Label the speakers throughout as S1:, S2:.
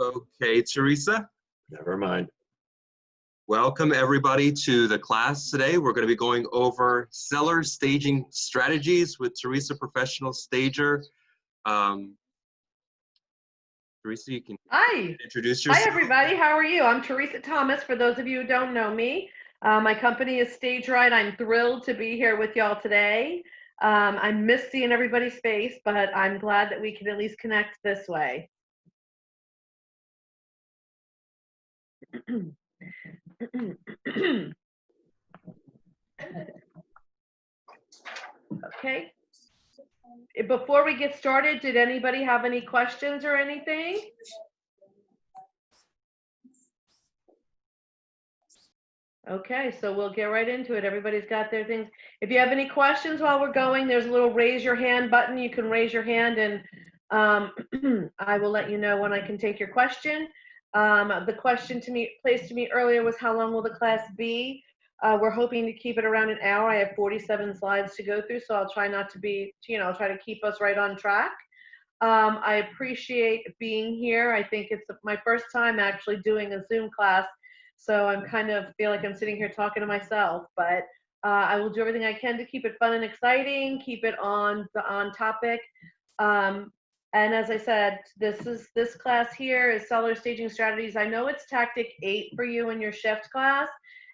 S1: Okay, Teresa,
S2: Never mind.
S1: welcome everybody to the class today. We're going to be going over seller staging strategies with Teresa, professional stager. Teresa, you can
S3: Hi.
S1: introduce
S3: Hi,
S1: yourself.
S3: everybody. How are you? I'm Teresa Thomas, for those of you who don't know me. My company is Stage Right. I'm thrilled to be here with y'all today. I miss seeing everybody's face, but I'm glad that we can at least connect this way. Okay. Before we get started, did anybody have any questions or anything? Okay, so we'll get right into it. Everybody's got their things. If you have any questions while we're going, there's a little raise your hand button. You can raise your hand and I will let you know when I can take your question. The question placed to me earlier was, how long will the class be? We're hoping to keep it around an hour. I have 47 slides to go through, so I'll try not to be, I'll try to keep us right on track. I appreciate being here. I think it's my first time actually doing a Zoom class. So I'm feel like I'm sitting here talking to myself, but I will do everything I can to keep it fun and exciting, keep it on topic. And as I said, this class here is Seller Staging Strategies. I know it's Tactic 8 for you in your shift class,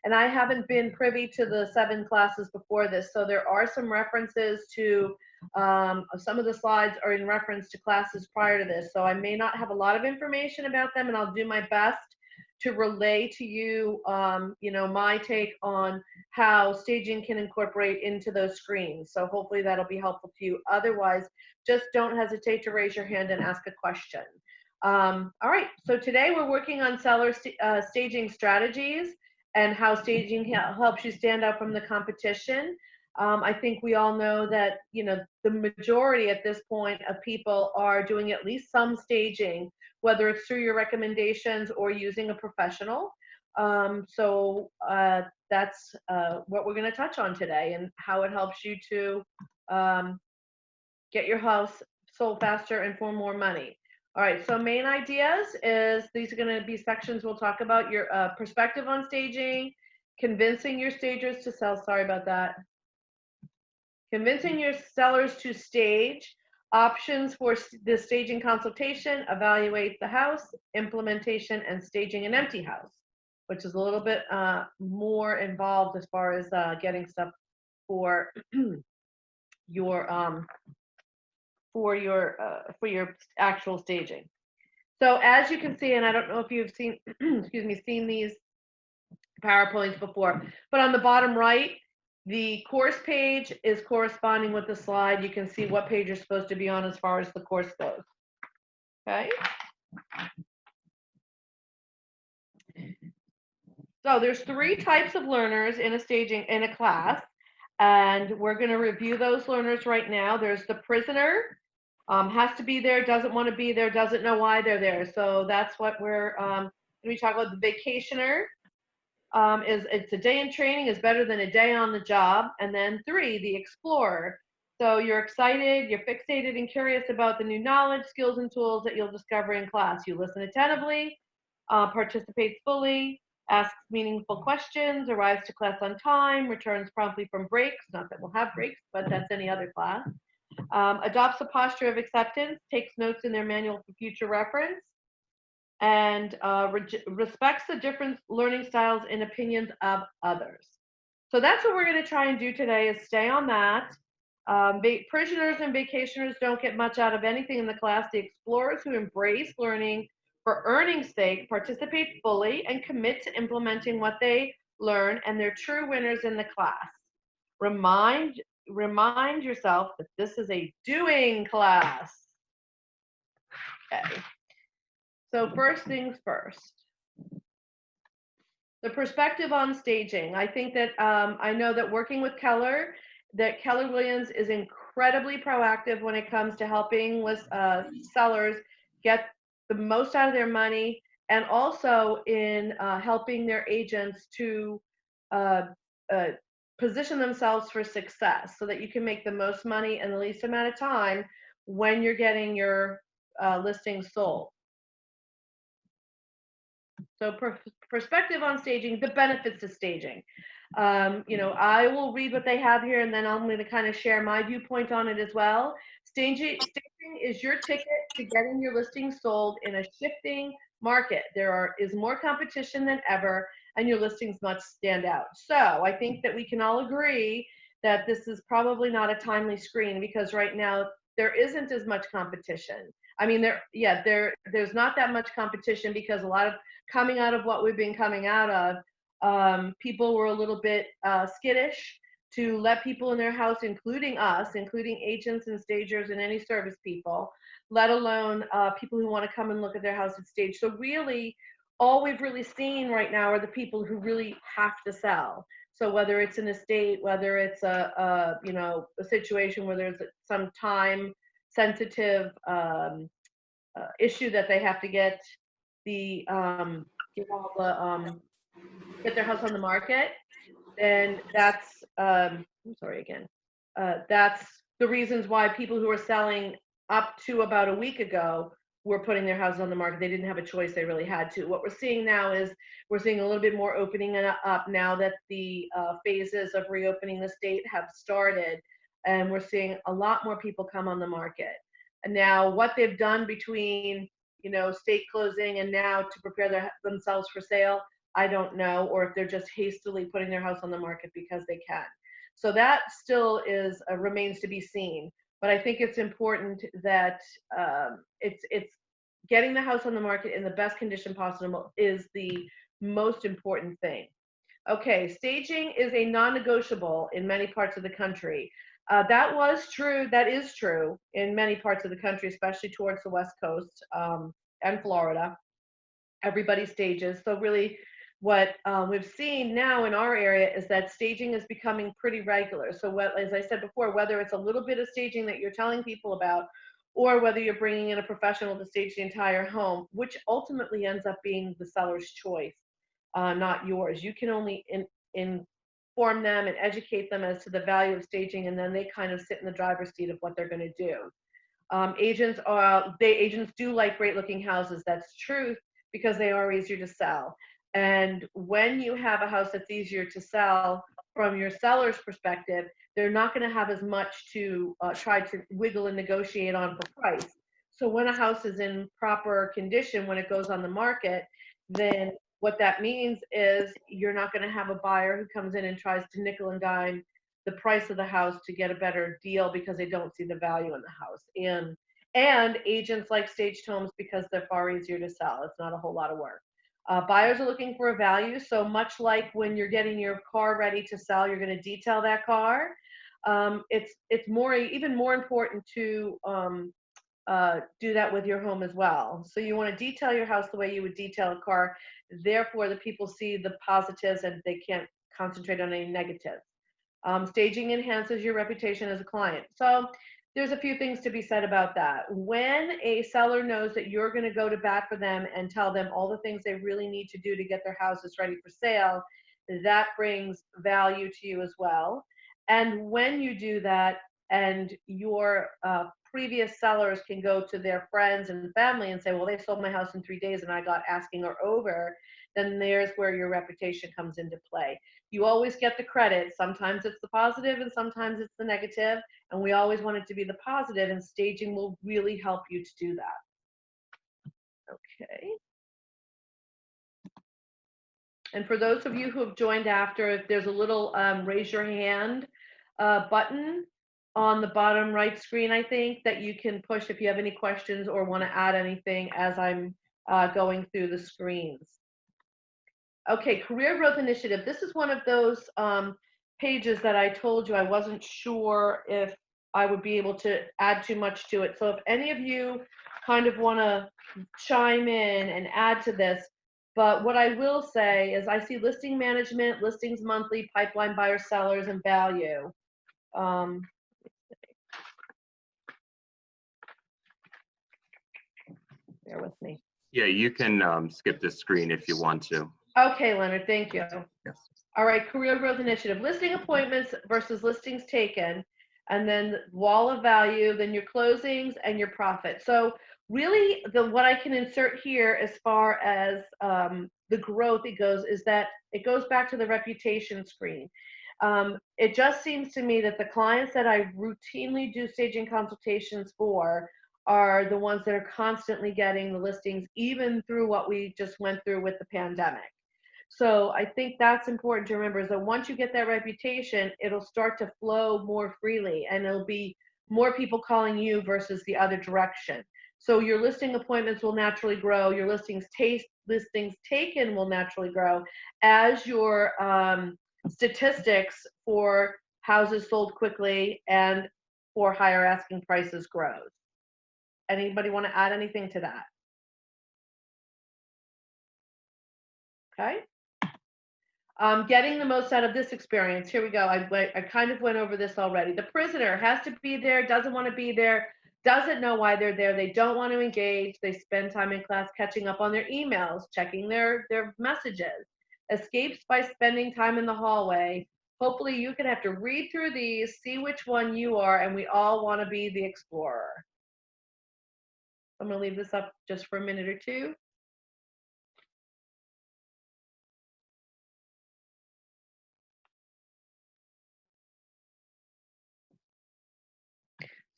S3: and I haven't been privy to the 7 classes before this. So there are some references to, some of the slides are in reference to classes prior to this. So I may not have a lot of information about them, and I'll do my best to relay to you, my take on how staging can incorporate into those screens. So hopefully that'll be helpful to you. Otherwise, just don't hesitate to raise your hand and ask a question. All right, so today we're working on seller staging strategies and how staging helps you stand out from the competition. I think we all know that, the majority at this point of people are doing at least some staging, whether it's through your recommendations or using a professional. So that's what we're going to touch on today, and how it helps you to get your house sold faster and for more money. All right, so main ideas is these are going to be sections we'll talk about: your perspective on staging, convincing your stagers to sell. Sorry about that. Convincing your sellers to stage, options for the staging consultation, evaluate the house, implementation, and staging an empty house, which is a little bit more involved as far as getting stuff for your actual staging. So as you can see, and I don't know if you've seen seen these PowerPoints before, but on the bottom right, the course page is corresponding with the slide. You can see what page you're supposed to be on as far as the course goes. Okay. So there's 3 types of learners in a class, and we're going to review those learners right now. There's the prisoner, has to be there, doesn't want to be there, doesn't know why they're there. So that's what we're going to be talking about. The vacationer. It's a day in training is better than a day on the job. And then 3, the explorer. So you're excited, you're fixated and curious about the new knowledge, skills, and tools that you'll discover in class. You listen attentively, participates fully, asks meaningful questions, arrives to class on time, returns promptly from breaks. Not that we'll have breaks, but that's any other class. Adopts a posture of acceptance, takes notes in their manual for future reference, and respects the different learning styles and opinions of others. So that's what we're going to try and do today, is stay on that. Prisoners and vacationers don't get much out of anything in the class. The explorers, who embrace learning for earning's sake, participate fully and commit to implementing what they learn, and they're true winners in the class. Remind yourself that this is a doing class. Okay. So first things first, the perspective on staging. I think that I know that working with Keller Williams is incredibly proactive when it comes to helping with sellers get the most out of their money, and also in helping their agents to position themselves for success, so that you can make the most money in the least amount of time when you're getting your listing sold. So perspective on staging, the benefits of staging. I will read what they have here, and then I'm going to kind of share my viewpoint on it as well. Staging is your ticket to getting your listing sold in a shifting market. Is more competition than ever, and your listings must stand out. So I think that we can all agree that this is probably not a timely screen, because right now there isn't as much competition. I mean, there's not that much competition, because a lot of coming out of what we've been coming out of, people were a little bit skittish to let people in their house, including us, including agents and stagers and any service people, let alone people who want to come and look at their house at stage. So really, all we've really seen right now are the people who really have to sell. So whether it's an estate, whether it's a situation where there's some time sensitive issue that they have to get get their house on the market, then that's that's the reasons why people who are selling up to about a week ago were putting their houses on the market. They didn't have a choice, they really had to. What we're seeing now is we're seeing a little bit more opening up now that the phases of reopening the state have started, and we're seeing a lot more people come on the market. And now what they've done between state closing and now to prepare themselves for sale, I don't know, or if they're just hastily putting their house on the market because they can. So that still remains to be seen. But I think it's important that it's getting the house on the market in the best condition possible is the most important thing. Okay, staging is a non-negotiable in many parts of the country. That is true in many parts of the country, especially towards the West Coast and Florida. Everybody stages. So really what we've seen now in our area is that staging is becoming pretty regular. So as I said before, whether it's a little bit of staging that you're telling people about, or whether you're bringing in a professional to stage the entire home, which ultimately ends up being the seller's choice, not yours. You can only inform them and educate them as to the value of staging, and then they kind of sit in the driver's seat of what they're going to do. Agents do like great looking houses. That's true, because they are easier to sell. And when you have a house that's easier to sell from your seller's perspective, they're not going to have as much to try to wiggle and negotiate on for price. So when a house is in proper condition, when it goes on the market, then what that means is you're not going to have a buyer who comes in and tries to nickel and dime the price of the house to get a better deal because they don't see the value in the house. And agents like staged homes because they're far easier to sell. It's not a whole lot of work. Buyers are looking for a value. So much like when you're getting your car ready to sell, you're going to detail that car. It's even more important to do that with your home as well. So you want to detail your house the way you would detail a car. Therefore, the people see the positives and they can't concentrate on any negatives. Staging enhances your reputation as a client. So there's a few things to be said about that. When a seller knows that you're going to go to bat for them and tell them all the things they really need to do to get their houses ready for sale, that brings value to you as well. And when you do that, and your previous sellers can go to their friends and family and say, well, they sold my house in 3 days and I got asking or over, then there's where your reputation comes into play. You always get the credit. Sometimes it's the positive and sometimes it's the negative. And we always want it to be the positive, and staging will really help you to do that. Okay. And for those of you who have joined after, there's a little raise your hand button on the bottom right screen, I think, that you can push if you have any questions or want to add anything as I'm going through the screens. Okay, Career Growth Initiative. This is one of those pages that I told you I wasn't sure if I would be able to add too much to it. So if any of you kind of want to chime in and add to this, but what I will say is I see listing management, listings monthly, pipeline buyers, sellers, and value. Bear with me.
S1: Yeah, you can skip this screen if you want to.
S3: Okay, Leonard, thank you.
S1: Yes.
S3: All right, Career Growth Initiative. Listing appointments versus listings taken, and then wall of value, then your closings and your profit. So really what I can insert here as far as the growth it goes is that it goes back to the reputation screen. It just seems to me that the clients that I routinely do staging consultations for are the ones that are constantly getting the listings, even through what we just went through with the pandemic. So I think that's important to remember, is that once you get that reputation, it'll start to flow more freely, and it'll be more people calling you versus the other direction. So your listing appointments will naturally grow. Your listings taken will naturally grow as your statistics for houses sold quickly and for higher asking prices grows. Anybody want to add anything to that? Okay. Getting the most out of this experience. Here we go. I kind of went over this already. The prisoner has to be there, doesn't want to be there, doesn't know why they're there. They don't want to engage. They spend time in class catching up on their emails, checking their messages. Escapes by spending time in the hallway. Hopefully you can have to read through these, see which one you are, and we all want to be the explorer. I'm going to leave this up just for a minute or two.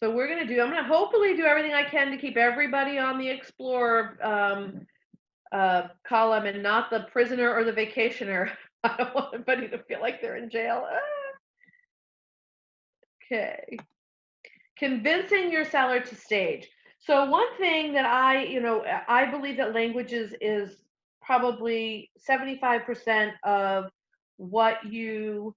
S3: So I'm going to hopefully do everything I can to keep everybody on the Explorer column and not the prisoner or the vacationer. I don't want anybody to feel like they're in jail. Okay. Convincing your seller to stage. So one thing that I believe that languages is probably 75% of what you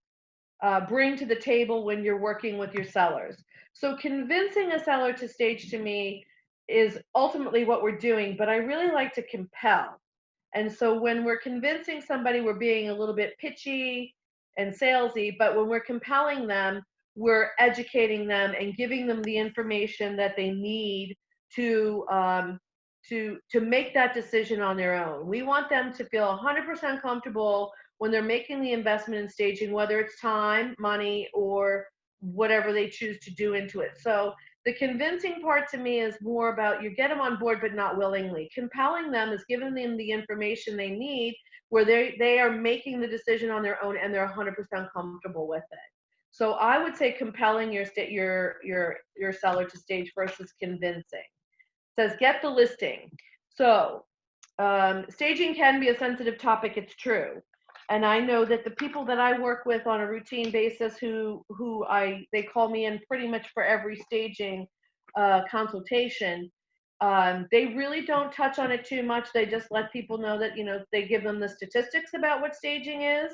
S3: bring to the table when you're working with your sellers. So convincing a seller to stage to me is ultimately what we're doing, but I really like to compel. And so when we're convincing somebody, we're being a little bit pitchy and salesy, but when we're compelling them, we're educating them and giving them the information that they need to make that decision on their own. We want them to feel 100% comfortable when they're making the investment in staging, whether it's time, money, or whatever they choose to do into it. So the convincing part to me is more about you get them on board, but not willingly. Compelling them is giving them the information they need where they are making the decision on their own and they're 100% comfortable with it. So I would say compelling your seller to stage versus convincing. It says get the listing. So staging can be a sensitive topic, it's true. And I know that the people that I work with on a routine basis they call me in pretty much for every staging consultation, they really don't touch on it too much. They just let people know that, they give them the statistics about what staging is,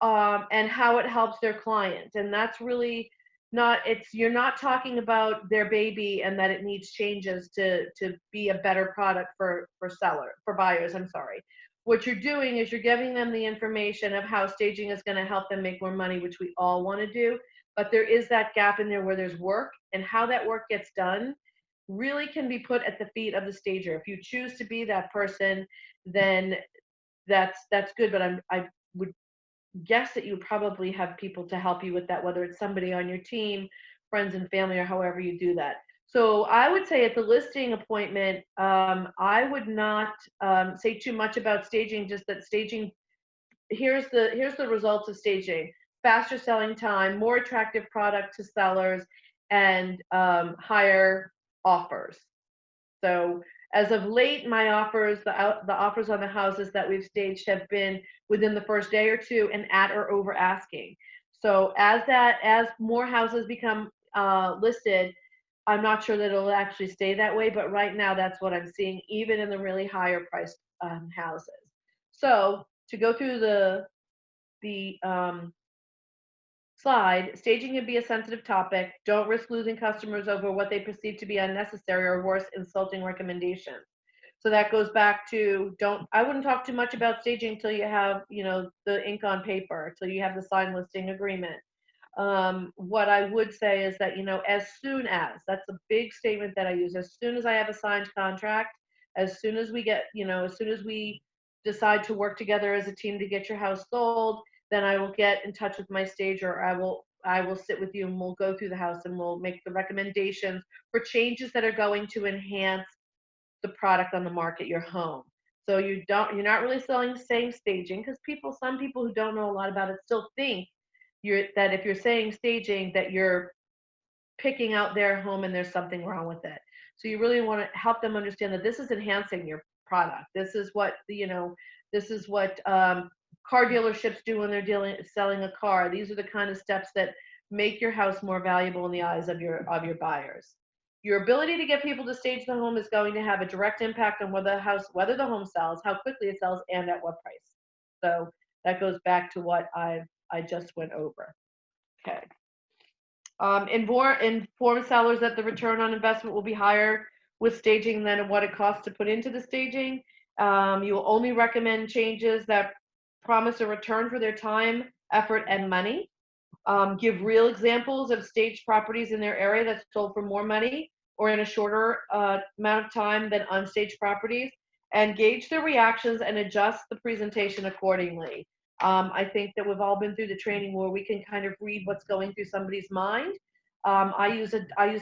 S3: and how it helps their client. And that's really you're not talking about their baby and that it needs changes to be a better product for buyers, I'm sorry. What you're doing is you're giving them the information of how staging is going to help them make more money, which we all want to do. But there is that gap in there where there's work, and how that work gets done really can be put at the feet of the stager. If you choose to be that person, then that's good. But I would guess that you probably have people to help you with that, whether it's somebody on your team, friends and family, or however you do that. So I would say at the listing appointment, I would not say too much about staging, just that staging, here's the results of staging: faster selling time, more attractive product to sellers, and higher offers. So as of late, my offers, the offers on the houses that we've staged have been within the first day or two and at or over asking. So as more houses become listed, I'm not sure that it'll actually stay that way, but right now that's what I'm seeing, even in the really higher priced houses. So to go through the slide, staging can be a sensitive topic. Don't risk losing customers over what they perceive to be unnecessary or worse, insulting recommendations. So that goes back to I wouldn't talk too much about staging until you have, the ink on paper, until you have the signed listing agreement. What I would say is that, as soon as, that's a big statement that I use, as soon as I have a signed contract, as soon as we get, as soon as we decide to work together as a team to get your house sold, then I will get in touch with my stager. I will sit with you and we'll go through the house and we'll make the recommendations for changes that are going to enhance the product on the market, your home. So you're not really saying staging, because some people who don't know a lot about it still think that if you're saying staging, that you're picking out their home and there's something wrong with it. So you really want to help them understand that this is enhancing your product. This is what this is what car dealerships do when they're selling a car. These are the kind of steps that make your house more valuable in the eyes of your buyers. Your ability to get people to stage the home is going to have a direct impact on whether the home sells, how quickly it sells, and at what price. So that goes back to what I just went over. Okay. Inform sellers that the return on investment will be higher with staging than what it costs to put into the staging. You will only recommend changes that promise a return for their time, effort, and money. Give real examples of staged properties in their area that sold for more money or in a shorter amount of time than unstaged properties, and gauge their reactions and adjust the presentation accordingly. I think that we've all been through the training where we can kind of read what's going through somebody's mind. I use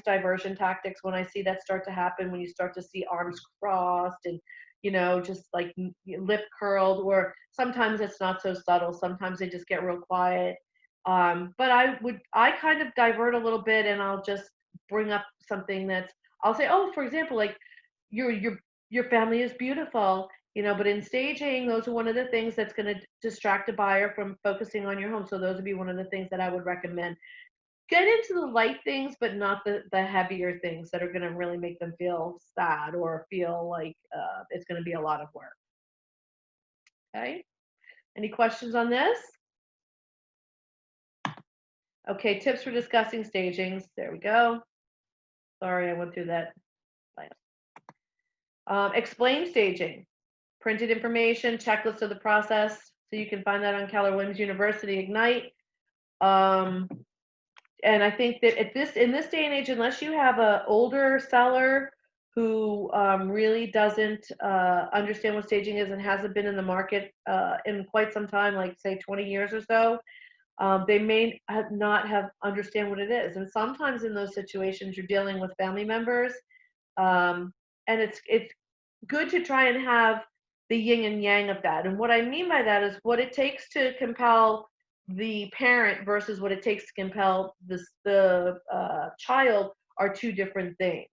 S3: diversion tactics when I see that start to happen, when you start to see arms crossed and just like lip curled, or sometimes it's not so subtle. Sometimes they just get real quiet. But I kind of divert a little bit, and I'll just bring up something I'll say, oh, for example, like your family is beautiful, but in staging, those are one of the things that's going to distract a buyer from focusing on your home. So those would be one of the things that I would recommend. Get into the light things, but not the heavier things that are going to really make them feel sad or feel like it's going to be a lot of work. Okay. Any questions on this? Okay, tips for discussing stagings. There we go. Sorry, I went through that. Explain staging. Printed information, checklist of the process. So you can find that on Keller Williams University Ignite. And I think that in this day and age, unless you have an older seller who really doesn't understand what staging is and hasn't been in the market in quite some time, like say 20 years or so, they may not have understand what it is. And sometimes in those situations, you're dealing with family members, and it's good to try and have the yin and yang of that. And what I mean by that is what it takes to compel the parent versus what it takes to compel the child are two different things.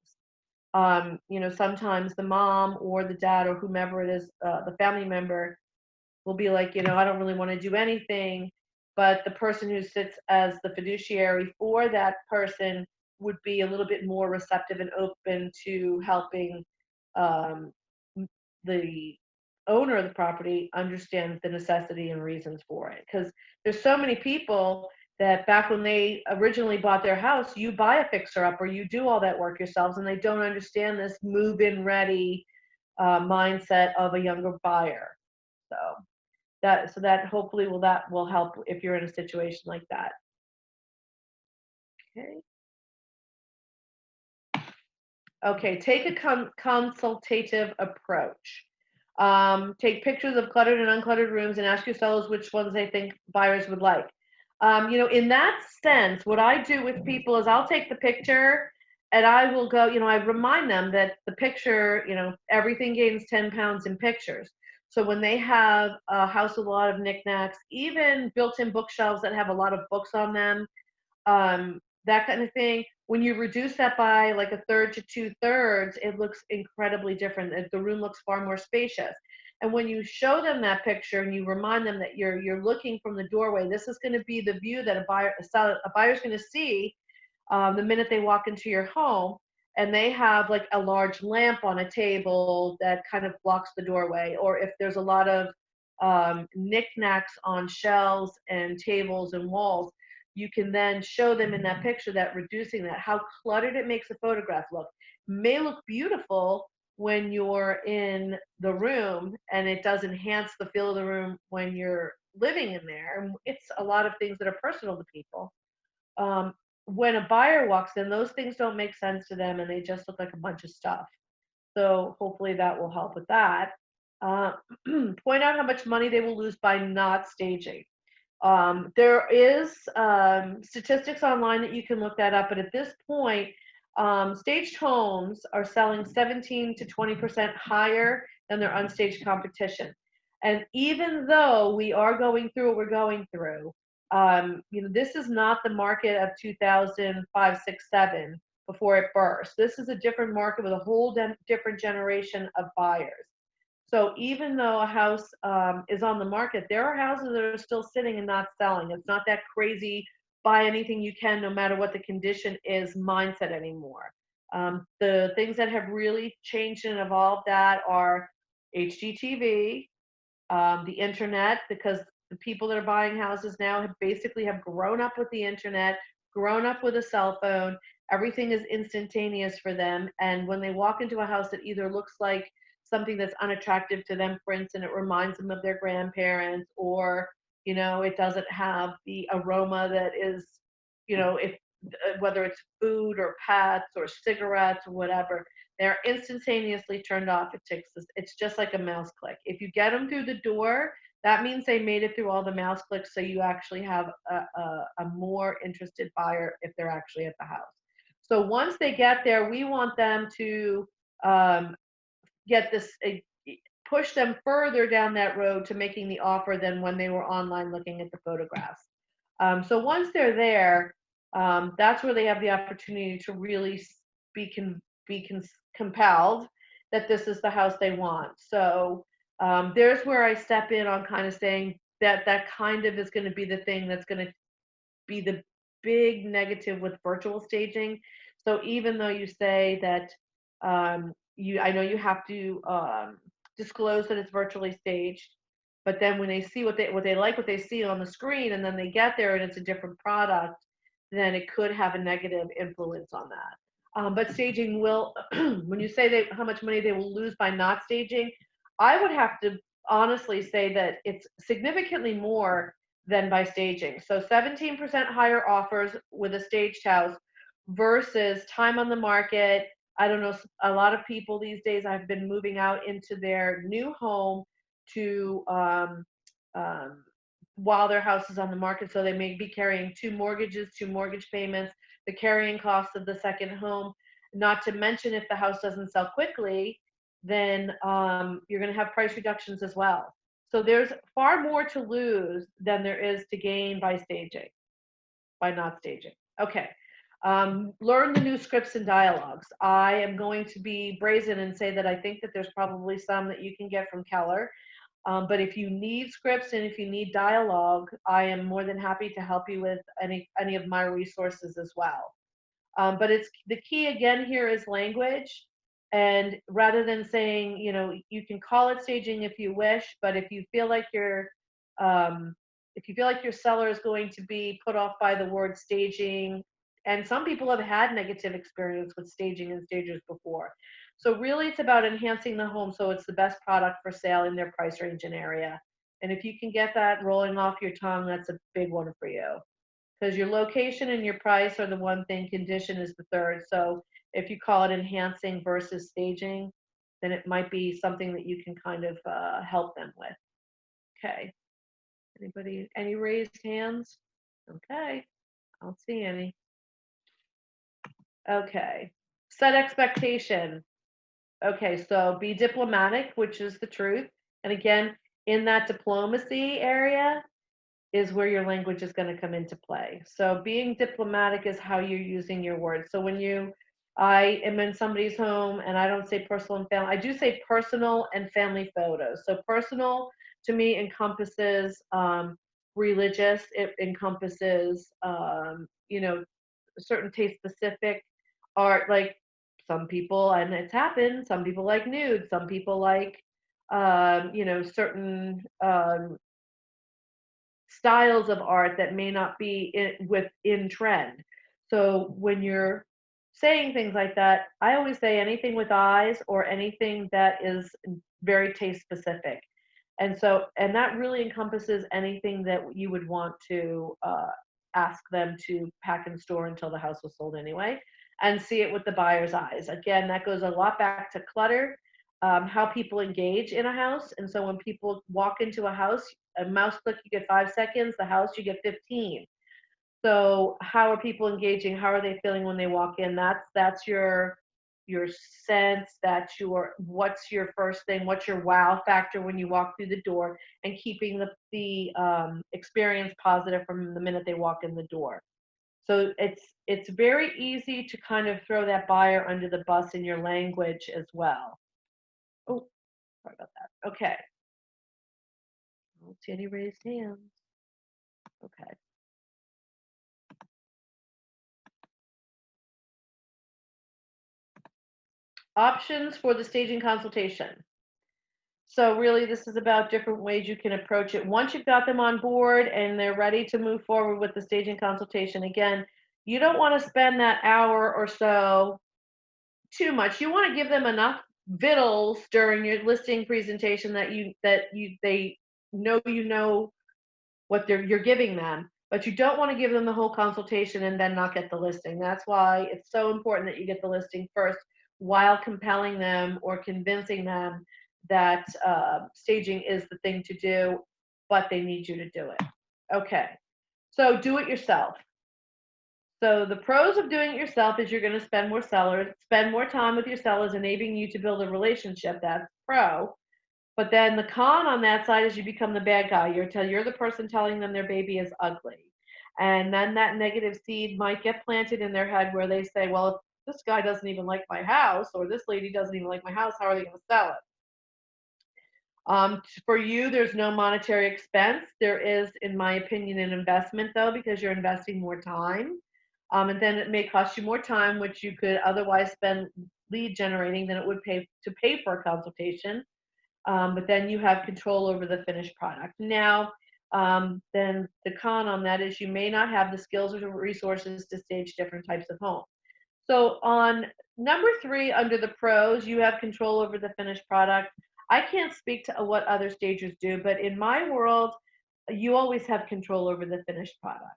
S3: Sometimes the mom or the dad or whomever it is, the family member, will be like, I don't really want to do anything, but the person who sits as the fiduciary for that person would be a little bit more receptive and open to helping the owner of the property understand the necessity and reasons for it. Because there's so many people that back when they originally bought their house, you buy a fixer-up or you do all that work yourselves, and they don't understand this move-in ready mindset of a younger buyer. So that hopefully will help if you're in a situation like that. Okay, take a consultative approach. Take pictures of cluttered and uncluttered rooms and ask yourselves which ones they think buyers would like. In that sense, what I do with people is I'll take the picture and I will go, I remind them that the picture, everything gains 10 pounds in pictures. So when they have a house with a lot of knickknacks, even built-in bookshelves that have a lot of books on them, that kind of thing, when you reduce that by like a third to 2/3, it looks incredibly different. The room looks far more spacious. And when you show them that picture and you remind them that you're looking from the doorway, this is going to be the view that a buyer's going to see the minute they walk into your home, and they have like a large lamp on a table that kind of blocks the doorway, or if there's a lot of knickknacks on shelves and tables and walls, you can then show them in that picture that reducing that, how cluttered it makes a photograph look. May look beautiful when you're in the room, and it does enhance the feel of the room when you're living in there. And it's a lot of things that are personal to people. When a buyer walks in, those things don't make sense to them, and they just look like a bunch of stuff. So hopefully that will help with that. Point out how much money they will lose by not staging. There is statistics online that you can look that up, but at this point, Staged homes are selling 17 to 20% higher than their unstaged competition. And even though we are going through what we're going through, this is not the market of 2005, 6, 7 before it burst. This is a different market with a whole different generation of buyers. So even though a house is on the market, there are houses that are still sitting and not selling. It's not that crazy buy anything you can, no matter what the condition is mindset anymore. The things that have really changed and evolved that are HGTV, the internet, because the people that are buying houses now have basically have grown up with the internet, grown up with a cell phone. Everything is instantaneous for them. And when they walk into a house that either looks like something that's unattractive to them, for instance, it reminds them of their grandparents, or, it doesn't have the aroma that is, if whether it's food or pets or cigarettes or whatever, they're instantaneously turned off. It's just like a mouse click. If you get them through the door, that means they made it through all the mouse clicks, so you actually have a more interested buyer if they're actually at the house. So once they get there, we want them to um, get this, push them further down that road to making the offer than when they were online looking at the photographs. So once they're there, that's where they have the opportunity to really compelled that this is the house they want. So there's where I step in on kind of saying that that kind of is going to be the thing that's going to be the big negative with virtual staging. So even though you say that I know you have to disclose that it's virtually staged, but then when they see what they like, what they see on the screen, and then they get there and it's a different product, then it could have a negative influence on that. But staging will, when you say how much money they will lose by not staging, I would have to honestly say that it's significantly more than by staging. So 17% higher offers with a staged house versus time on the market. I don't know, a lot of people these days have been moving out into their new home to um, while their house is on the market. So they may be carrying two mortgages, two mortgage payments, the carrying cost of the second home. Not to mention, if the house doesn't sell quickly, then you're going to have price reductions as well. So there's far more to lose than there is to gain by staging, by not staging. Okay. Learn the new scripts and dialogues. I am going to be brazen and say that I think that there's probably some that you can get from Keller. But if you need scripts and if you need dialogue, I am more than happy to help you with any of my resources as well. But it's the key again here is language. And rather than saying, you can call it staging if you wish, but um, if you feel like your seller is going to be put off by the word staging, and some people have had negative experience with staging and stagers before. So really it's about enhancing the home so it's the best product for sale in their price range and area. And if you can get that rolling off your tongue, that's a big one for you, because your location and your price are the one thing, condition is the third. So if you call it enhancing versus staging, then it might be something that you can kind of help them with. Okay. Anybody, any raised hands? Okay. I don't see any. Okay. Set expectation. Okay, so be diplomatic, which is the truth. And again, in that diplomacy area, is where your language is going to come into play. So being diplomatic is how you're using your words. So when I am in somebody's home and I don't say personal and family, I do say personal and family photos. So personal to me encompasses religious, it encompasses, certain taste specific art, like some people, and it's happened, some people like nude, some people like, certain styles of art that may not be in trend. So when you're saying things like that, I always say anything with eyes or anything that is very taste specific. And that really encompasses anything that you would want to ask them to pack and store until the house was sold anyway, and see it with the buyer's eyes. Again, that goes a lot back to clutter, how people engage in a house. And so when people walk into a house, a mouse click, you get 5 seconds, the house, you get 15. So how are people engaging? How are they feeling when they walk in? That's your sense. That's your what's your first thing? What's your wow factor when you walk through the door? And keeping the experience positive from the minute they walk in the door. So it's very easy to kind of throw that buyer under the bus in your language as well. Oh, sorry about that. Okay. I don't see any raised hands. Okay. Options for the staging consultation. So really, this is about different ways you can approach it. Once you've got them on board and they're ready to move forward with the staging consultation, again, you don't want to spend that hour or so too much. You want to give them enough vittles during your listing presentation that they know you know what you're giving them, but you don't want to give them the whole consultation and then not get the listing. That's why it's so important that you get the listing first while compelling them or convincing them that staging is the thing to do, but they need you to do it. Okay, so do it yourself. So the pros of doing it yourself is you're going to spend more time with your sellers, enabling you to build a relationship. That's pro. But then the con on that side is you become the bad guy. You're the person telling them their baby is ugly. And then that negative seed might get planted in their head where they say, well, if this guy doesn't even like my house or this lady doesn't even like my house, how are they going to sell it? For you, there's no monetary expense. There is, in my opinion, an investment though, because you're investing more time. And then it may cost you more time, which you could otherwise spend lead generating than it would pay for a consultation. But then you have control over the finished product. Now, then the con on that is you may not have the skills or resources to stage different types of homes. So on number 3, under the pros, you have control over the finished product. I can't speak to what other stagers do, but in my world, you always have control over the finished product.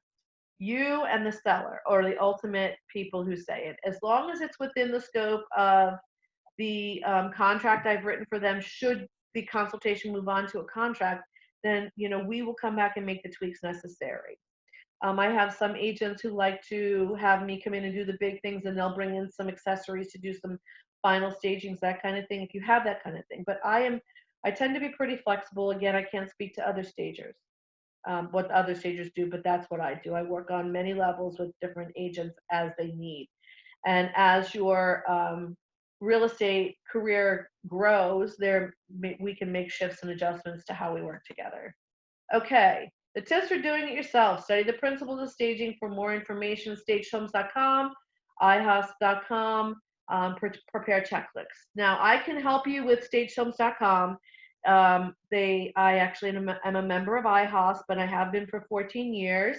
S3: You and the seller are the ultimate people who say it. As long as it's within the scope of the contract I've written for them, should the consultation move on to a contract, then we will come back and make the tweaks necessary. I have some agents who like to have me come in and do the big things, and they'll bring in some accessories to do some final stagings, that kind of thing, if you have that kind of thing. But I tend to be pretty flexible. Again, I can't speak to other stagers, what other stagers do, but that's what I do. I work on many levels with different agents as they need. And as your real estate career grows, we can make shifts and adjustments to how we work together. Okay, the tips for doing it yourself. Study the principles of staging. For more information, stagehomes.com, iHouse.com, prepare checklists. Now, I can help you with stagehomes.com. I actually am a member of iHouse, but I have been for 14 years.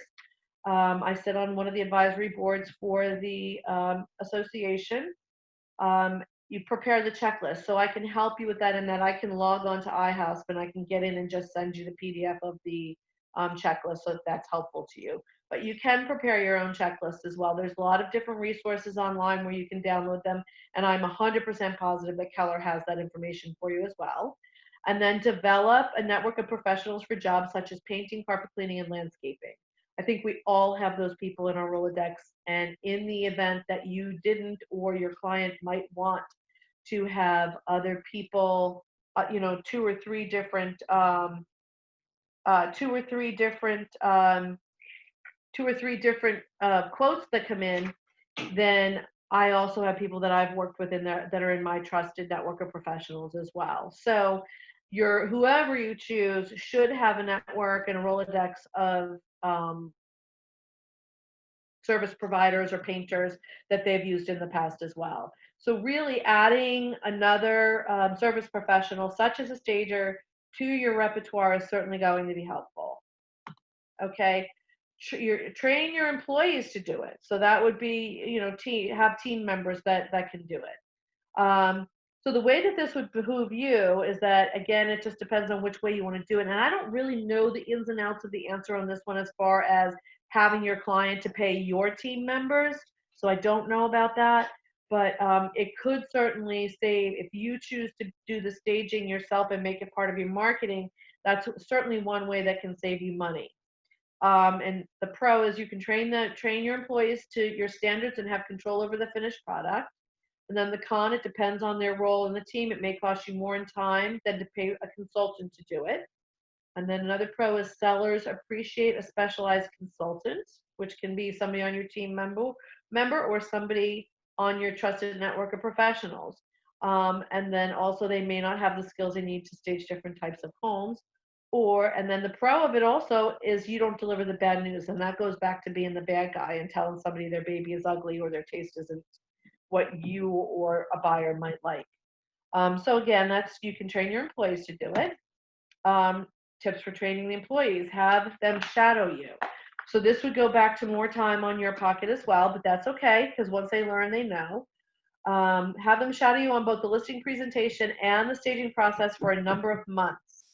S3: I sit on one of the advisory boards for the association. You prepare the checklist, so I can help you with that, and that I can log on to iHouse, and I can get in and just send you the PDF of the checklist, so if that's helpful to you. But you can prepare your own checklist as well. There's a lot of different resources online where you can download them, and I'm 100% positive that Keller has that information for you as well. And then develop a network of professionals for jobs such as painting, carpet cleaning, and landscaping. I think we all have those people in our Rolodex, and in the event that you didn't, or your client might want to have other people, two or three different quotes that come in, then I also have people that I've worked with in there that are in my trusted network of professionals as well. So whoever you choose should have a network and a Rolodex of service providers or painters that they've used in the past as well. So really adding another service professional, such as a stager, to your repertoire is certainly going to be helpful. Okay, train your employees to do it. So that would be, have team members that can do it. So the way that this would behoove you is that, again, it just depends on which way you want to do it. And I don't really know the ins and outs of the answer on this one as far as having your client to pay your team members. So I don't know about that. But it could certainly save, if you choose to do the staging yourself and make it part of your marketing, that's certainly one way that can save you money. And the pro is you can train your employees to your standards and have control over the finished product. And then the con, it depends on their role in the team. It may cost you more in time than to pay a consultant to do it. And then another pro is sellers appreciate a specialized consultant, which can be somebody on your team member or somebody on your trusted network of professionals. And then also they may not have the skills they need to stage different types of homes. And then the pro of it also is you don't deliver the bad news. And that goes back to being the bad guy and telling somebody their baby is ugly or their taste isn't what you or a buyer might like. So again, you can train your employees to do it. Tips for training the employees: have them shadow you. So this would go back to more time on your pocket as well, but that's okay because once they learn, they know. Have them shadow you on both the listing presentation and the staging process for a number of months.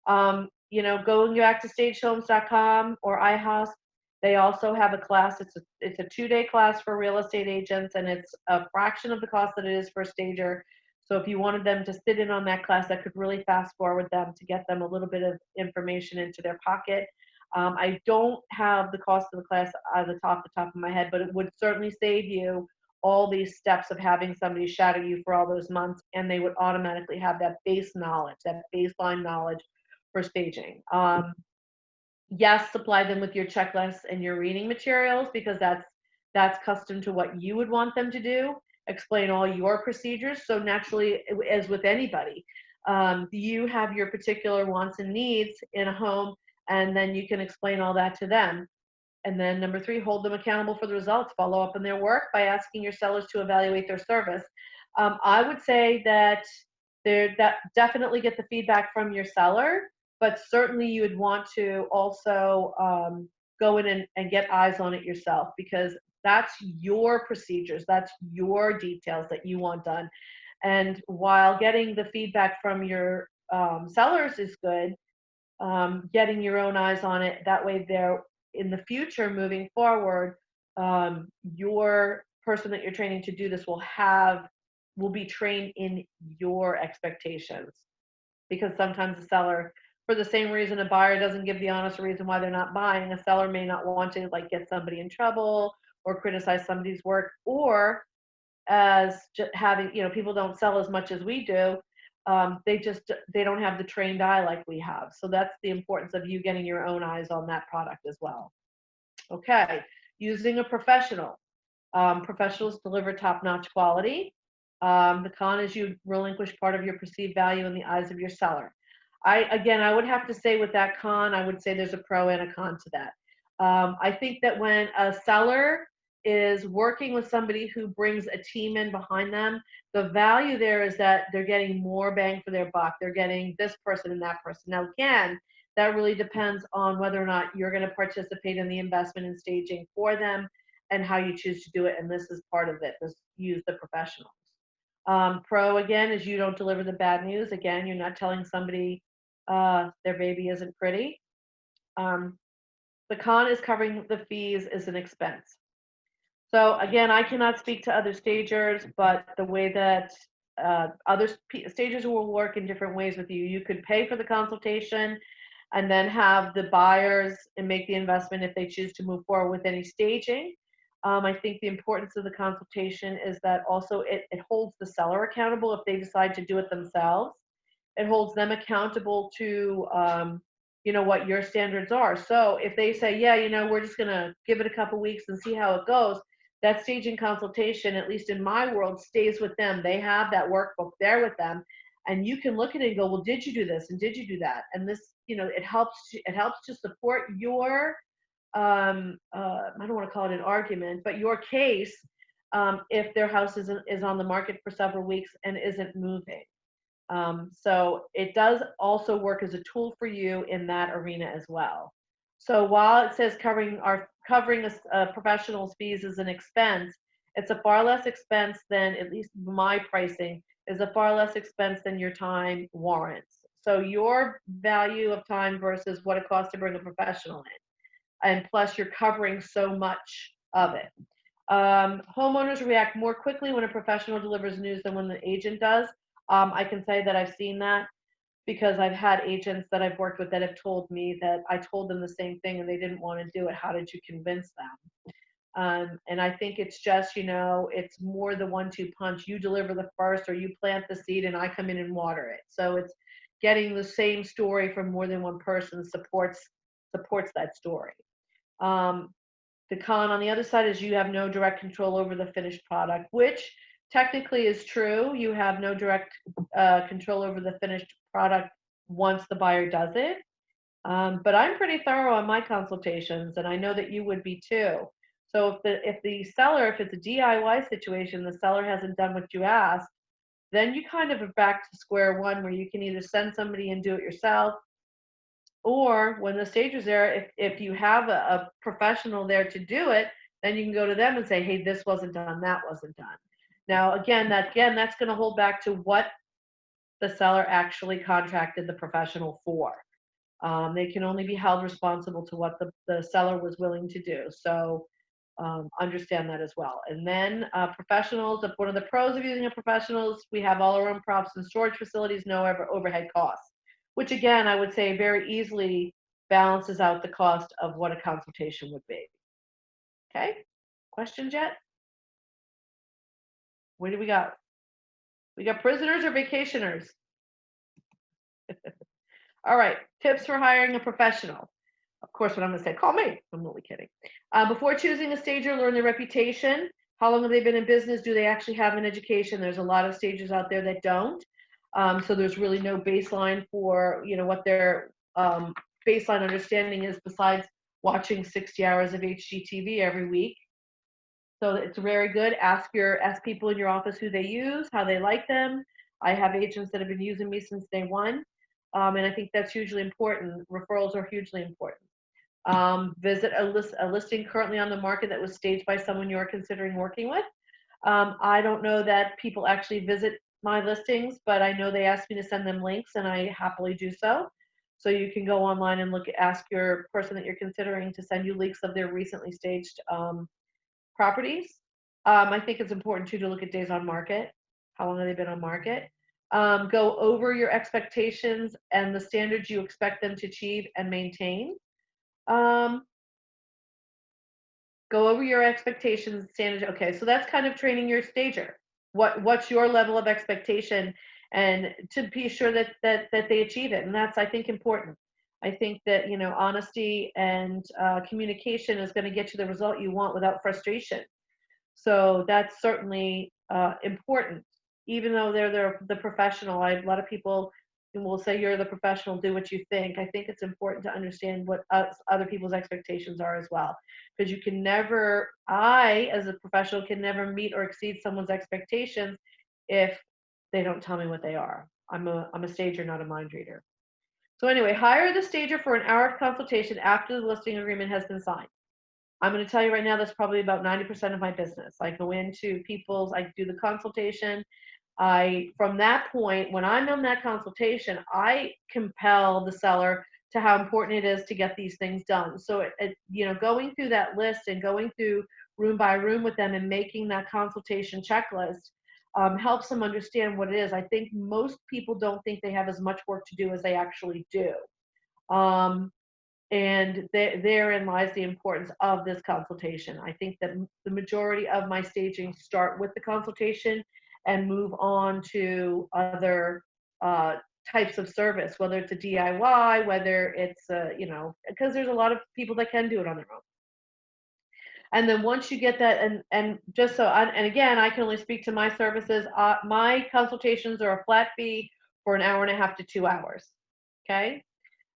S3: Going back to stagehomes.com or iHouse, they also have a class. It's a 2-day class for real estate agents, and it's a fraction of the cost that it is for a stager. So if you wanted them to sit in on that class, that could really fast forward them to get them a little bit of information into their pocket. I don't have the cost of the class at the top of my head, but it would certainly save you all these steps of having somebody shadow you for all those months, and they would automatically have that base knowledge, that baseline knowledge for staging. Yes, supply them with your checklists and your reading materials because that's custom to what you would want them to do. Explain all your procedures. So naturally, as with anybody, you have your particular wants and needs in a home, and then you can explain all that to them. And then number 3, hold them accountable for the results. Follow up on their work by asking your sellers to evaluate their service. I would say that definitely get the feedback from your seller, but certainly you would want to also go in and get eyes on it yourself because that's your procedures, that's your details that you want done. And while getting the feedback from your sellers is good, getting your own eyes on it, that way they're in the future moving forward, your person that you're training to do this will be trained in your expectations. Because sometimes the seller, for the same reason a buyer doesn't give the honest reason why they're not buying, a seller may not want to get somebody in trouble or criticize somebody's work, or as having, people don't sell as much as we do. They don't have the trained eye like we have. So that's the importance of you getting your own eyes on that product as well. Okay, using a professional. Professionals deliver top-notch quality. The con is you relinquish part of your perceived value in the eyes of your seller. I would have to say with that con, I would say there's a pro and a con to that. I think that when a seller is working with somebody who brings a team in behind them, the value there is that they're getting more bang for their buck. They're getting this person and that person. Now, again, that really depends on whether or not you're going to participate in the investment in staging for them and how you choose to do it. And this is part of it. Use the professionals. Pro, again, is you don't deliver the bad news. Again, you're not telling somebody their baby isn't pretty. The con is covering the fees is an expense. So again, I cannot speak to other stagers, but the way that other stagers will work in different ways with you. You could pay for the consultation and then have the buyers and make the investment if they choose to move forward with any staging. I think the importance of the consultation is that also it holds the seller accountable if they decide to do it themselves. It holds them accountable to what your standards are. So if they say, yeah, we're just going to give it a couple weeks and see how it goes, that staging consultation, at least in my world, stays with them. They have that workbook there with them, and you can look at it and go, well, did you do this and did you do that? And this, it helps to support your I don't want to call it an argument, but your case, if their house is on the market for several weeks and isn't moving. So it does also work as a tool for you in that arena as well. So while it says covering a professional's fees as an expense, it's a far less expense than, at least my pricing, is a far less expense than your time warrants. So your value of time versus what it costs to bring a professional in. And plus you're covering so much of it. Homeowners react more quickly when a professional delivers news than when the agent does. I can say that I've seen that. because I've had agents that I've worked with that have told me that I told them the same thing and they didn't want to do it. How did you convince them? And I think it's just, it's more the 1-2 punch. You deliver the first, or you plant the seed and I come in and water it. So it's getting the same story from more than one person supports that story. The con on the other side is you have no direct control over the finished product, which technically is true. You have no direct control over the finished product once the buyer does it. But I'm pretty thorough on my consultations, and I know that you would be too. So if the seller, if it's a DIY situation, the seller hasn't done what you asked, then you kind of are back to square one, where you can either send somebody and do it yourself, or when the stage is there, if you have a professional there to do it, then you can go to them and say, hey, this wasn't done, that wasn't done. Now, that's going to hold back to what the seller actually contracted the professional for. They can only be held responsible to what the seller was willing to do. So understand that as well. And then professionals, one of the pros of using a professional is we have all our own props and storage facilities, no overhead costs, which again, I would say very easily balances out the cost of what a consultation would be. Okay, questions yet? Where do we got? We got prisoners or vacationers? All right, tips for hiring a professional. Of course, what I'm going to say, call me. I'm only kidding. Before choosing a stager, learn their reputation. How long have they been in business? Do they actually have an education? There's a lot of stagers out there that don't. So there's really no baseline for, what their baseline understanding is besides watching 60 hours of HGTV every week. So it's very good. Ask people in your office who they use, how they like them. I have agents that have been using me since day one. And I think that's hugely important. Referrals are hugely important. Visit a listing currently on the market that was staged by someone you're considering working with. I don't know that people actually visit my listings, but I know they ask me to send them links, and I happily do so. So you can go online and ask your person that you're considering to send you links of their recently staged properties. I think it's important too to look at days on market. How long have they been on market? Go over your expectations and the standards you expect them to achieve and maintain. Go over your expectations and standards. Okay, so that's kind of training your stager. What's your level of expectation, and to be sure that they achieve it. And that's, I think, important. I think that honesty and communication is going to get you the result you want without frustration. So that's certainly important. Even though they're the professional, a lot of people will say you're the professional, do what you think. I think it's important to understand what other people's expectations are as well, because you can never, as a professional, can never meet or exceed someone's expectations if they don't tell me what they are. I'm a stager, not a mind reader. So anyway, hire the stager for an hour of consultation after the listing agreement has been signed. I'm going to tell you right now, that's probably about 90% of my business. I go into I do the consultation. From that point, when I'm on that consultation, I compel the seller to how important it is to get these things done. So, going through that list and going through room by room with them and making that consultation checklist helps them understand what it is. I think most people don't think they have as much work to do as they actually do. And therein lies the importance of this consultation. I think that the majority of my staging start with the consultation and move on to other types of service, whether it's a DIY, whether it's, because there's a lot of people that can do it on their own. And then once you get that, and just so, and again, I can only speak to my services. My consultations are a flat fee for an hour and a half to 2 hours. Okay.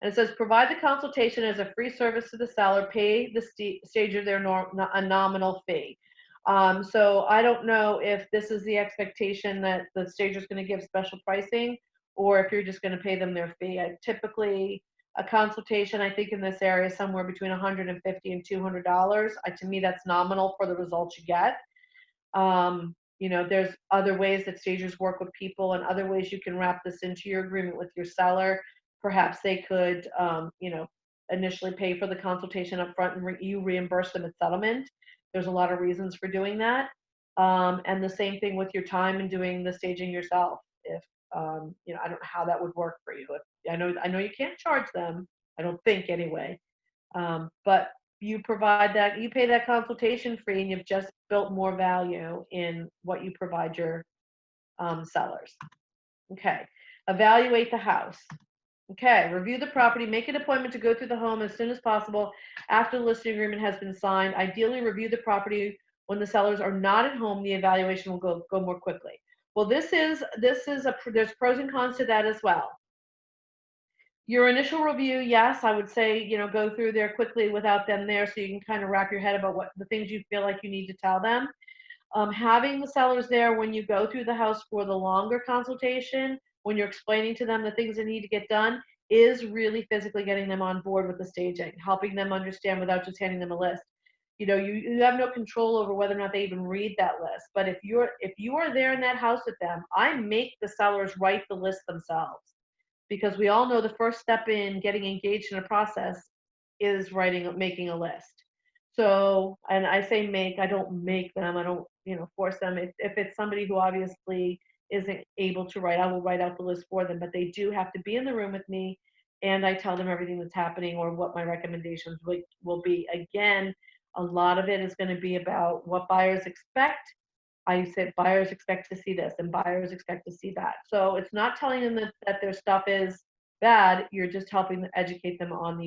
S3: And it says, provide the consultation as a free service to the seller, pay the stager a nominal fee. So I don't know if this is the expectation that the stager is going to give special pricing, or if you're just going to pay them their fee. Typically, a consultation, I think in this area, is somewhere between $150 and $200. To me, that's nominal for the results you get. There's other ways that stagers work with people, and other ways you can wrap this into your agreement with your seller. Perhaps they could, initially pay for the consultation up front and you reimburse them at settlement. There's a lot of reasons for doing that. And the same thing with your time and doing the staging yourself. If you know, I don't know how that would work for you. I know you can't charge them. I don't think anyway. But you provide that, you pay that consultation fee, and you've just built more value in what you provide your sellers. Okay. Evaluate the house. Okay. Review the property. Make an appointment to go through the home as soon as possible after the listing agreement has been signed. Ideally, review the property when the sellers are not at home. The evaluation will go more quickly. Well, there's pros and cons to that as well. Your initial review, yes, I would say, you know, go through there quickly without them there so you can kind of wrap your head about what the things you feel like you need to tell them. Having the sellers there when you go through the house for the longer consultation, when you're explaining to them the things that need to get done, is really physically getting them on board with the staging, helping them understand without just handing them a list. You know, you have no control over whether or not they even read that list. But if you are there in that house with them, I make the sellers write the list themselves, because we all know the first step in getting engaged in a process is making a list. So, and I say make, I don't make them, I don't, you know, force them. If it's somebody who obviously isn't able to write, I will write out the list for them, but they do have to be in the room with me, and I tell them everything that's happening or what my recommendations will be. Again, a lot of it is going to be about what buyers expect. I said buyers expect to see this and buyers expect to see that. So it's not telling them that their stuff is bad. You're just helping them educate them on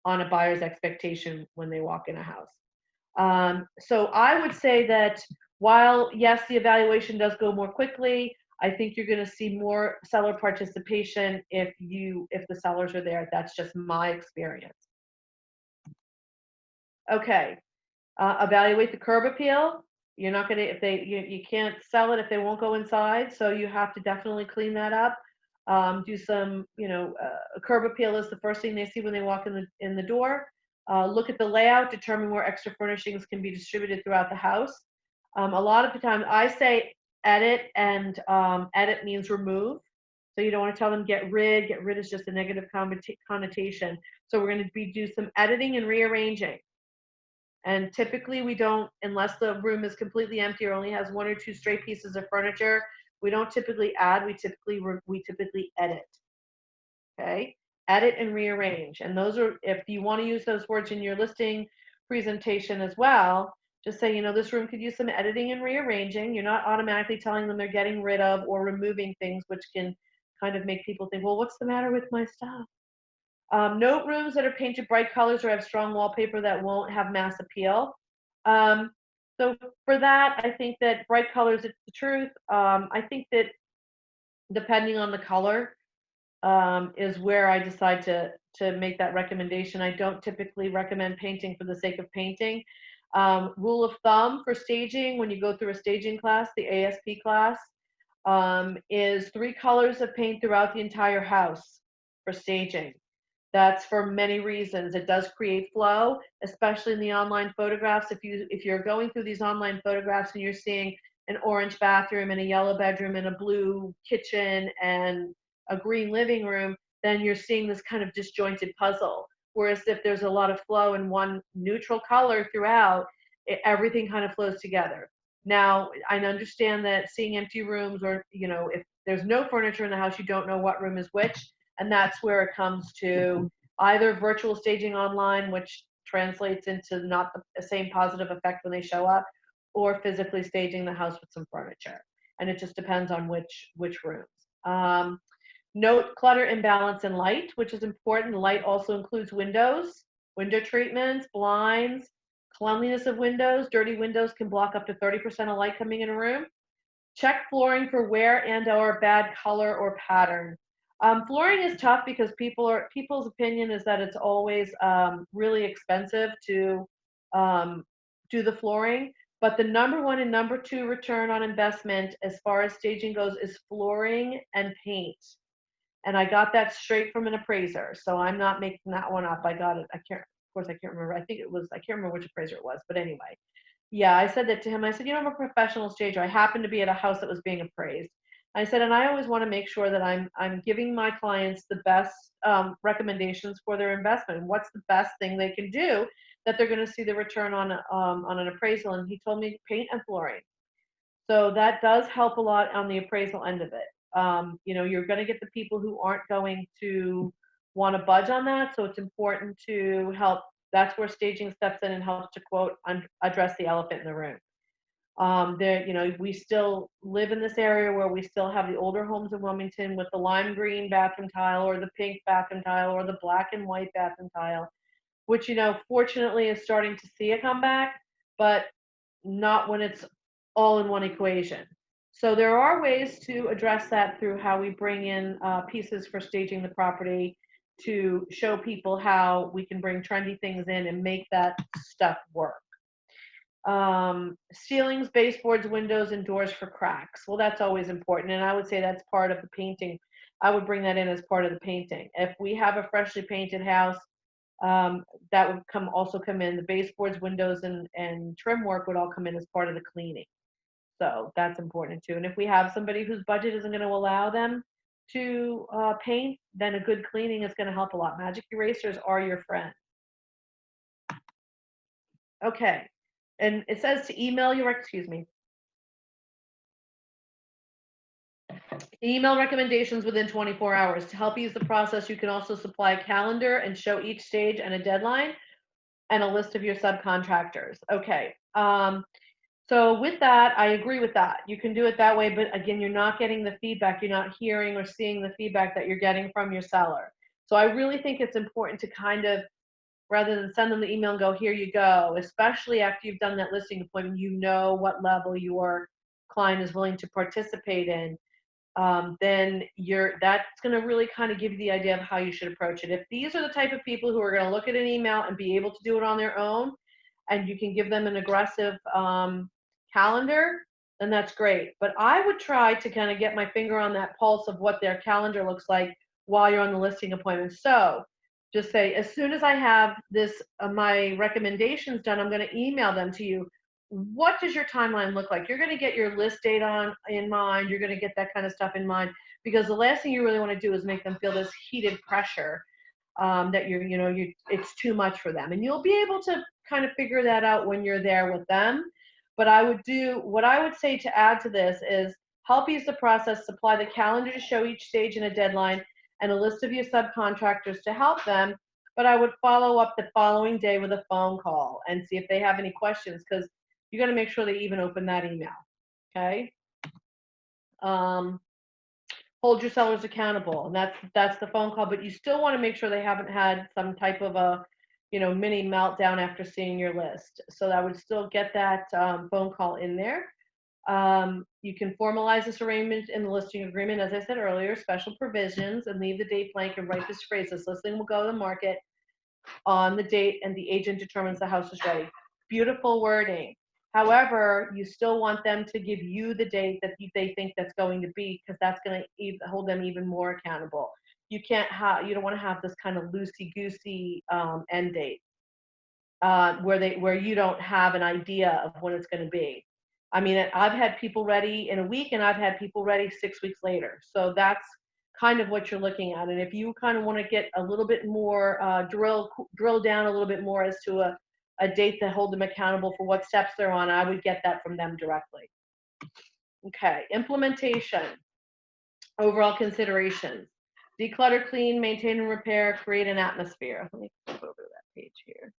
S3: a buyer's expectation when they walk in a house. So I would say that while yes, the evaluation does go more quickly, I think you're going to see more seller participation if the sellers are there. That's just my experience. Okay. Evaluate the curb appeal. You're not gonna if they you can't sell it if they won't go inside, so you have to definitely clean that up. Do some, you know, a curb appeal is the first thing they see when they walk in the door. Look at the layout, determine where extra furnishings can be distributed throughout the house. A lot of the time, I say edit, and edit means remove. So you don't want to tell them get rid. Get rid is just a negative connotation. So we're going to do some editing and rearranging. And typically we don't, unless the room is completely empty or only has one or two stray pieces of furniture, we don't typically add, we typically edit. Okay? Edit and rearrange. And those are, if you want to use those words in your listing presentation as well, just say, you know, this room could use some editing and rearranging. You're not automatically telling them they're getting rid of or removing things, which can kind of make people think, well, what's the matter with my stuff? Note rooms that are painted bright colors or have strong wallpaper that won't have mass appeal. So for that, I think that bright colors, it's the truth. I think that depending on the color is where I decide to make that recommendation. I don't typically recommend painting for the sake of painting. Rule of thumb for staging, when you go through a staging class, the ASP class, is 3 colors of paint throughout the entire house for staging. That's for many reasons. It does create flow, especially in the online photographs. If you're going through these online photographs and you're seeing an orange bathroom and a yellow bedroom and a blue kitchen and a green living room, then you're seeing this kind of disjointed puzzle. Whereas if there's a lot of flow in one neutral color throughout, everything kind of flows together. Now, I understand that seeing empty rooms, or, you know, if there's no furniture in the house, you don't know what room is which. And that's where it comes to either virtual staging online, which translates into not the same positive effect when they show up, or physically staging the house with some furniture. And it just depends on which rooms. Note clutter, imbalance, and light, which is important. Light also includes windows, window treatments, blinds, cleanliness of windows. Dirty windows can block up to 30% of light coming in a room. Check flooring for wear and or bad color or pattern. Flooring is tough because people's opinion is that it's always really expensive to do the flooring. But the number 1 and number 2 return on investment as far as staging goes is flooring and paint. And I got that straight from an appraiser, so I'm not making that one up. I got it. I can't remember. I can't remember which appraiser it was, but anyway. Yeah, I said that to him. I said, you know, I'm a professional stager. I happened to be at a house that was being appraised. I said, and I always want to make sure that I'm giving my clients the best recommendations for their investment. What's the best thing they can do that they're going to see the return on an appraisal? And he told me paint and flooring. So that does help a lot on the appraisal end of it. You know, you're going to get the people who aren't going to want to budge on that. So it's important to help. That's where staging steps in and helps to quote address the elephant in the room. There, you know, we still live in this area where we still have the older homes in Wilmington with the lime green bathroom tile or the pink bathroom tile or the black and white bathroom tile, which, you know, fortunately is starting to see a comeback, but not when it's all in one equation. So there are ways to address that through how we bring in pieces for staging the property to show people how we can bring trendy things in and make that stuff work. Ceilings, baseboards, windows, and doors for cracks. Well, that's always important, and I would say that's part of the painting. I would bring that in as part of the painting. If we have a freshly painted house, that would also come in. The baseboards, windows, and trim work would all come in as part of the cleaning. So that's important too. And if we have somebody whose budget isn't going to allow them to paint, then a good cleaning is going to help a lot. Magic erasers are your friend. Okay. And it says to email your, email recommendations within 24 hours. To help ease the process, you can also supply a calendar and show each stage and a deadline and a list of your subcontractors. Okay. So with that, I agree with that. You can do it that way, but again, you're not getting the feedback. You're not hearing or seeing the feedback that you're getting from your seller. So I really think it's important to kind of, rather than send them the email and go, here you go, especially after you've done that listing appointment, you know what level your client is willing to participate in, then that's going to really kind of give you the idea of how you should approach it. If these are the type of people who are going to look at an email and be able to do it on their own, and you can give them an aggressive calendar, then that's great. But I would try to kind of get my finger on that pulse of what their calendar looks like while you're on the listing appointment. So just say, as soon as I have this, my recommendations done, I'm going to email them to you. What does your timeline look like? You're going to get your list date in mind. You're going to get that kind of stuff in mind, because the last thing you really want to do is make them feel this heated pressure that it's too much for them. And you'll be able to kind of figure that out when you're there with them. But what I would say to add to this is help ease the process, supply the calendar to show each stage and a deadline, and a list of your subcontractors to help them. But I would follow up the following day with a phone call and see if they have any questions, because you got to make sure they even open that email. Okay. Hold your sellers accountable, and that's the phone call. But you still want to make sure they haven't had some type of a mini meltdown after seeing your list. So I would still get that phone call in there. You can formalize this arrangement in the listing agreement, as I said earlier, special provisions, and leave the date blank and write this phrase: this listing will go to the market on the date and the agent determines the house is ready. Beautiful wording. However, you still want them to give you the date that they think that's going to be, because that's going to hold them even more accountable. You don't want to have this kind of loosey-goosey end date where you don't have an idea of when it's going to be. I mean, I've had people ready in a week, and I've had people ready 6 weeks later. So that's kind of what you're looking at. And if you kind of want to get a little bit more, drill down a little bit more as to a date to hold them accountable for what steps they're on, I would get that from them directly. Okay, implementation, overall considerations: declutter, clean, maintain and repair, create an atmosphere. Let me flip over to that page here.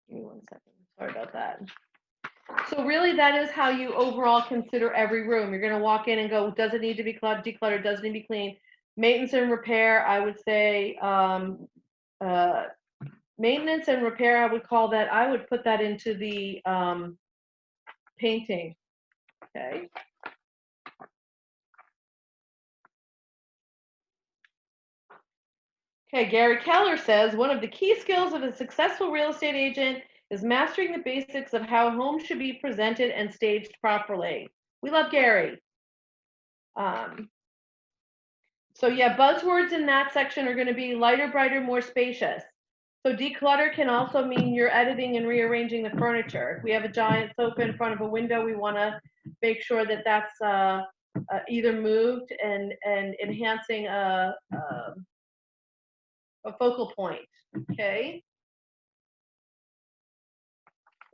S3: Give me 1 second. Sorry about that. So really, that is how you overall consider every room. You're going to walk in and go, does it need to be decluttered? Does it need to be clean? Maintenance and repair, I would say, maintenance and repair, I would put that into the painting. Okay. Okay, Gary Keller says, one of the key skills of a successful real estate agent is mastering the basics of how homes should be presented and staged properly. We love Gary. So yeah, buzzwords in that section are going to be lighter, brighter, more spacious. So declutter can also mean you're editing and rearranging the furniture. If we have a giant sofa in front of a window, we want to make sure that that's either moved and enhancing a focal point. Okay.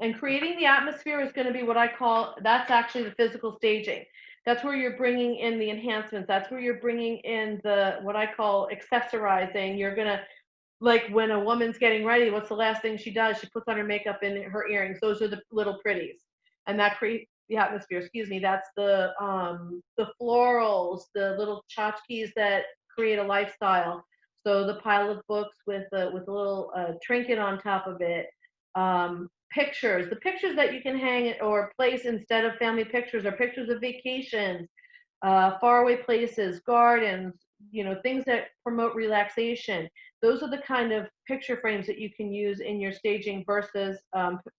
S3: And creating the atmosphere is going to be what I call, that's actually the physical staging. That's where you're bringing in the enhancements. That's where you're bringing in the, what I call accessorizing. You're going to, like when a woman's getting ready, what's the last thing she does? She puts on her makeup and her earrings. Those are the little pretties. And that creates the atmosphere, excuse me. That's the florals, the little tchotchkes that create a lifestyle. So the pile of books with a little trinket on top of it. Pictures, the pictures that you can hang or place instead of family pictures are pictures of vacations, faraway places, gardens, things that promote relaxation. Those are the kind of picture frames that you can use in your staging versus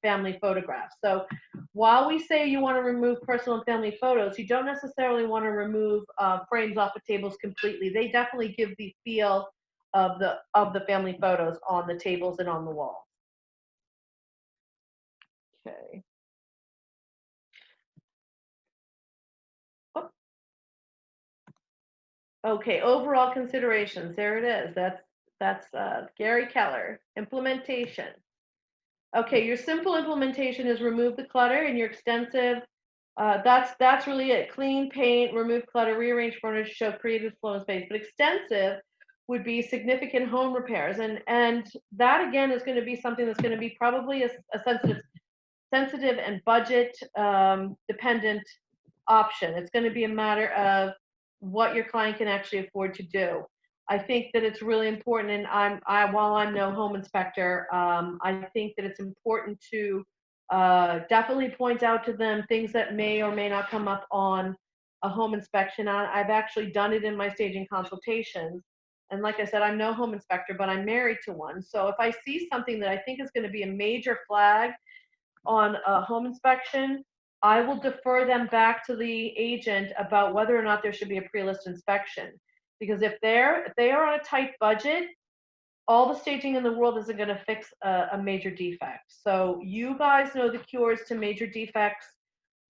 S3: family photographs. So while we say you want to remove personal and family photos, you don't necessarily want to remove frames off of tables completely. They definitely give the feel of the family photos on the tables and on the walls. Okay. Oh. Okay, overall considerations. There it is. That's Gary Keller. Implementation. Okay, your simple implementation is remove the clutter, and your extensive, that's really it. Clean, paint, remove clutter, rearrange furniture, show creative flow and space. But extensive would be significant home repairs, and that again is going to be something that's going to be probably a sensitive and budget dependent option. It's going to be a matter of what your client can actually afford to do. I think that it's really important, and while I'm no home inspector, I think that it's important to definitely point out to them things that may or may not come up on a home inspection. I've actually done it in my staging consultations. And like I said, I'm no home inspector, but I'm married to one. So if I see something that I think is going to be a major flag on a home inspection, I will defer them back to the agent about whether or not there should be a pre-list inspection. Because if they are on a tight budget, all the staging in the world isn't going to fix a major defect. So you guys know the cures to major defects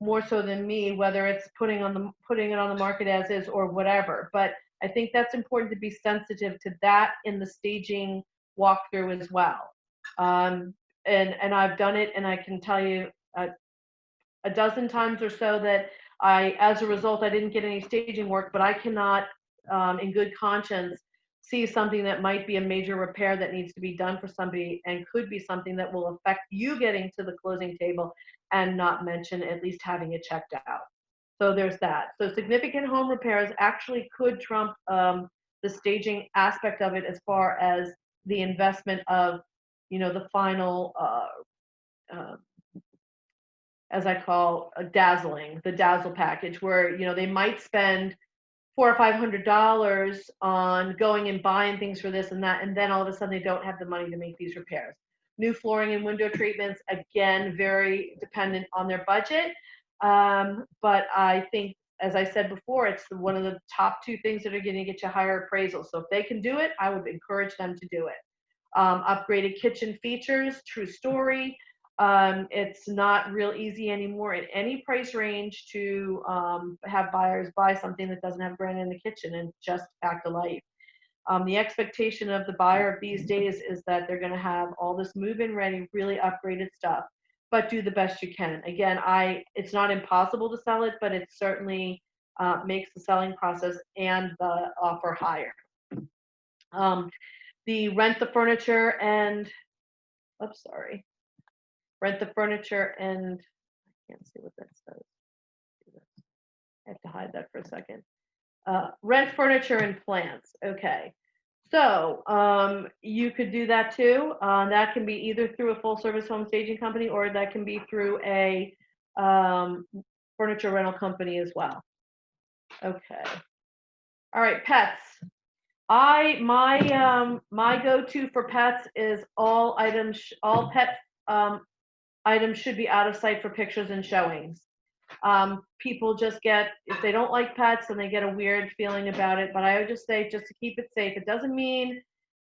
S3: more so than me, whether it's putting it on the market as is or whatever. But I think that's important to be sensitive to that in the staging walkthrough as well. And I've done it, and I can tell you a dozen times or so that as a result, I didn't get any staging work, but I cannot, in good conscience, see something that might be a major repair that needs to be done for somebody and could be something that will affect you getting to the closing table and not mention at least having it checked out. So there's that. So significant home repairs actually could trump the staging aspect of it as far as the investment of, the final as I call the dazzle package, where they might spend $400 or $500 on going and buying things for this and that, and then all of a sudden they don't have the money to make these repairs. New flooring and window treatments, again, very dependent on their budget. But I think, as I said before, it's one of the top two things that are going to get you higher appraisal. So if they can do it, I would encourage them to do it. Upgraded kitchen features, true story. It's not real easy anymore in any price range to have buyers buy something that doesn't have granite in the kitchen and just fact of life. The expectation of the buyer of these days is that they're going to have all this move-in ready, really upgraded stuff, but do the best you can. Again, it's not impossible to sell it, but it certainly makes the selling process and the offer higher. The rent the furniture and, rent the furniture and, I can't see what that says. I have to hide that for a second. Rent furniture and plants. Okay. So you could do that too. That can be either through a full service home staging company, or that can be through a furniture rental company as well. Okay. All right, pets. My go-to for pets is all pet items should be out of sight for pictures and showings. People just if they don't like pets, and they get a weird feeling about it. But I would just say, just to keep it safe, it doesn't mean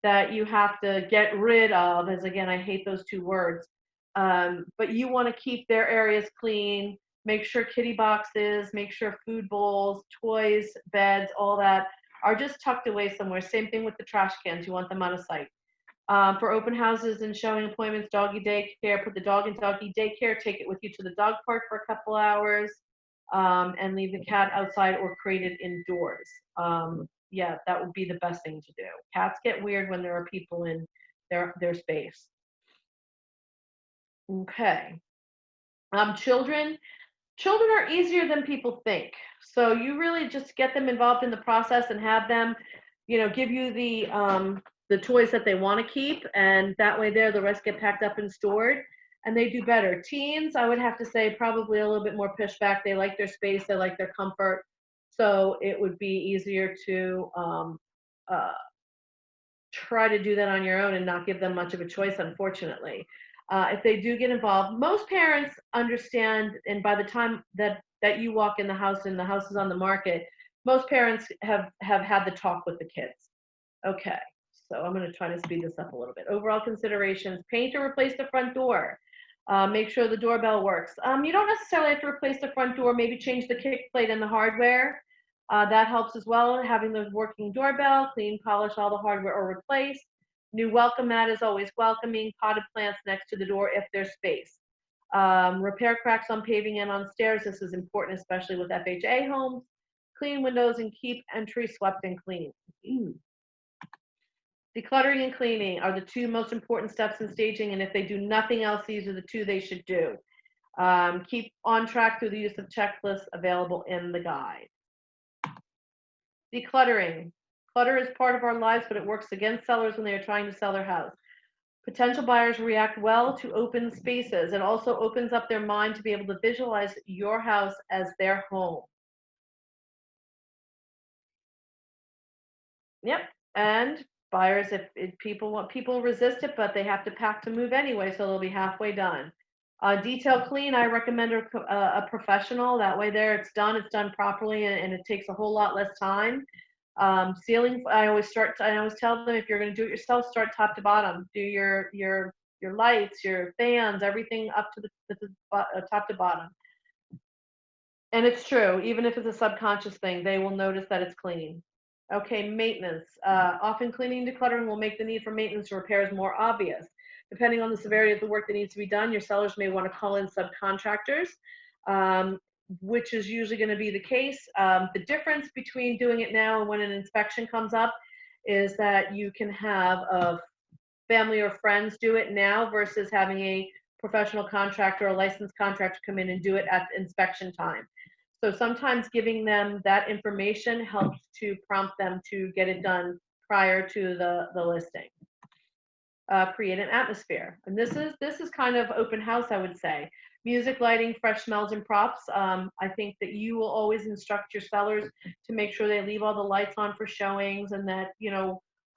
S3: that you have to get rid of, as again, I hate those two words. But you want to keep their areas clean, make sure kitty boxes, make sure food bowls, toys, beds, all that are just tucked away somewhere. Same thing with the trash cans. You want them out of sight. For open houses and showing appointments, doggy daycare, put the dog in doggy daycare, take it with you to the dog park for a couple hours, and leave the cat outside or crate it indoors. Yeah, that would be the best thing to do. Cats get weird when there are people in their space. Okay. Children are easier than people think. So you really just get them involved in the process and have them, give you the toys that they want to keep, and that way there the rest get packed up and stored, and they do better. Teens, I would have to say, probably a little bit more pushback. They like their space, they like their comfort, so it would be easier to uh, try to do that on your own and not give them much of a choice, unfortunately. If they do get involved, most parents understand, and by the time that you walk in the house and the house is on the market, most parents have had the talk with the kids. Okay, so I'm going to try to speed this up a little bit. Overall considerations: paint or replace the front door. Make sure the doorbell works. You don't necessarily have to replace the front door. Maybe change the kick plate and the hardware. That helps as well. Having the working doorbell, clean, polish all the hardware or replace. New welcome mat is always welcoming. Potted plants next to the door if there's space. Repair cracks on paving and on stairs. This is important, especially with FHA homes. Clean windows and keep entry swept and clean. Decluttering and cleaning are the two most important steps in staging, and if they do nothing else, these are the two they should do. Keep on track through the use of checklists available in the guide. Decluttering. Clutter is part of our lives, but it works against sellers when they are trying to sell their house. Potential buyers react well to open spaces. It also opens up their mind to be able to visualize your house as their home. Yep. And buyers, if people resist it, but they have to pack to move anyway, so they'll be halfway done. Detail clean, I recommend a professional. That way there it's done properly, and it takes a whole lot less time. Ceiling, I always tell them, if you're going to do it yourself, start top to bottom. Do your lights, your fans, everything up to the top to bottom. And it's true, even if it's a subconscious thing, they will notice that it's clean. Okay, maintenance. Often cleaning and decluttering will make the need for maintenance or repairs more obvious. Depending on the severity of the work that needs to be done, your sellers may want to call in subcontractors, which is usually going to be the case. The difference between doing it now and when an inspection comes up is that you can have a family or friends do it now versus having a professional contractor or licensed contractor come in and do it at inspection time. So sometimes giving them that information helps to prompt them to get it done prior to the listing. Create an atmosphere, and this is kind of open house, I would say. Music, lighting, fresh smells, and props. I think that you will always instruct your sellers to make sure they leave all the lights on for showings, and that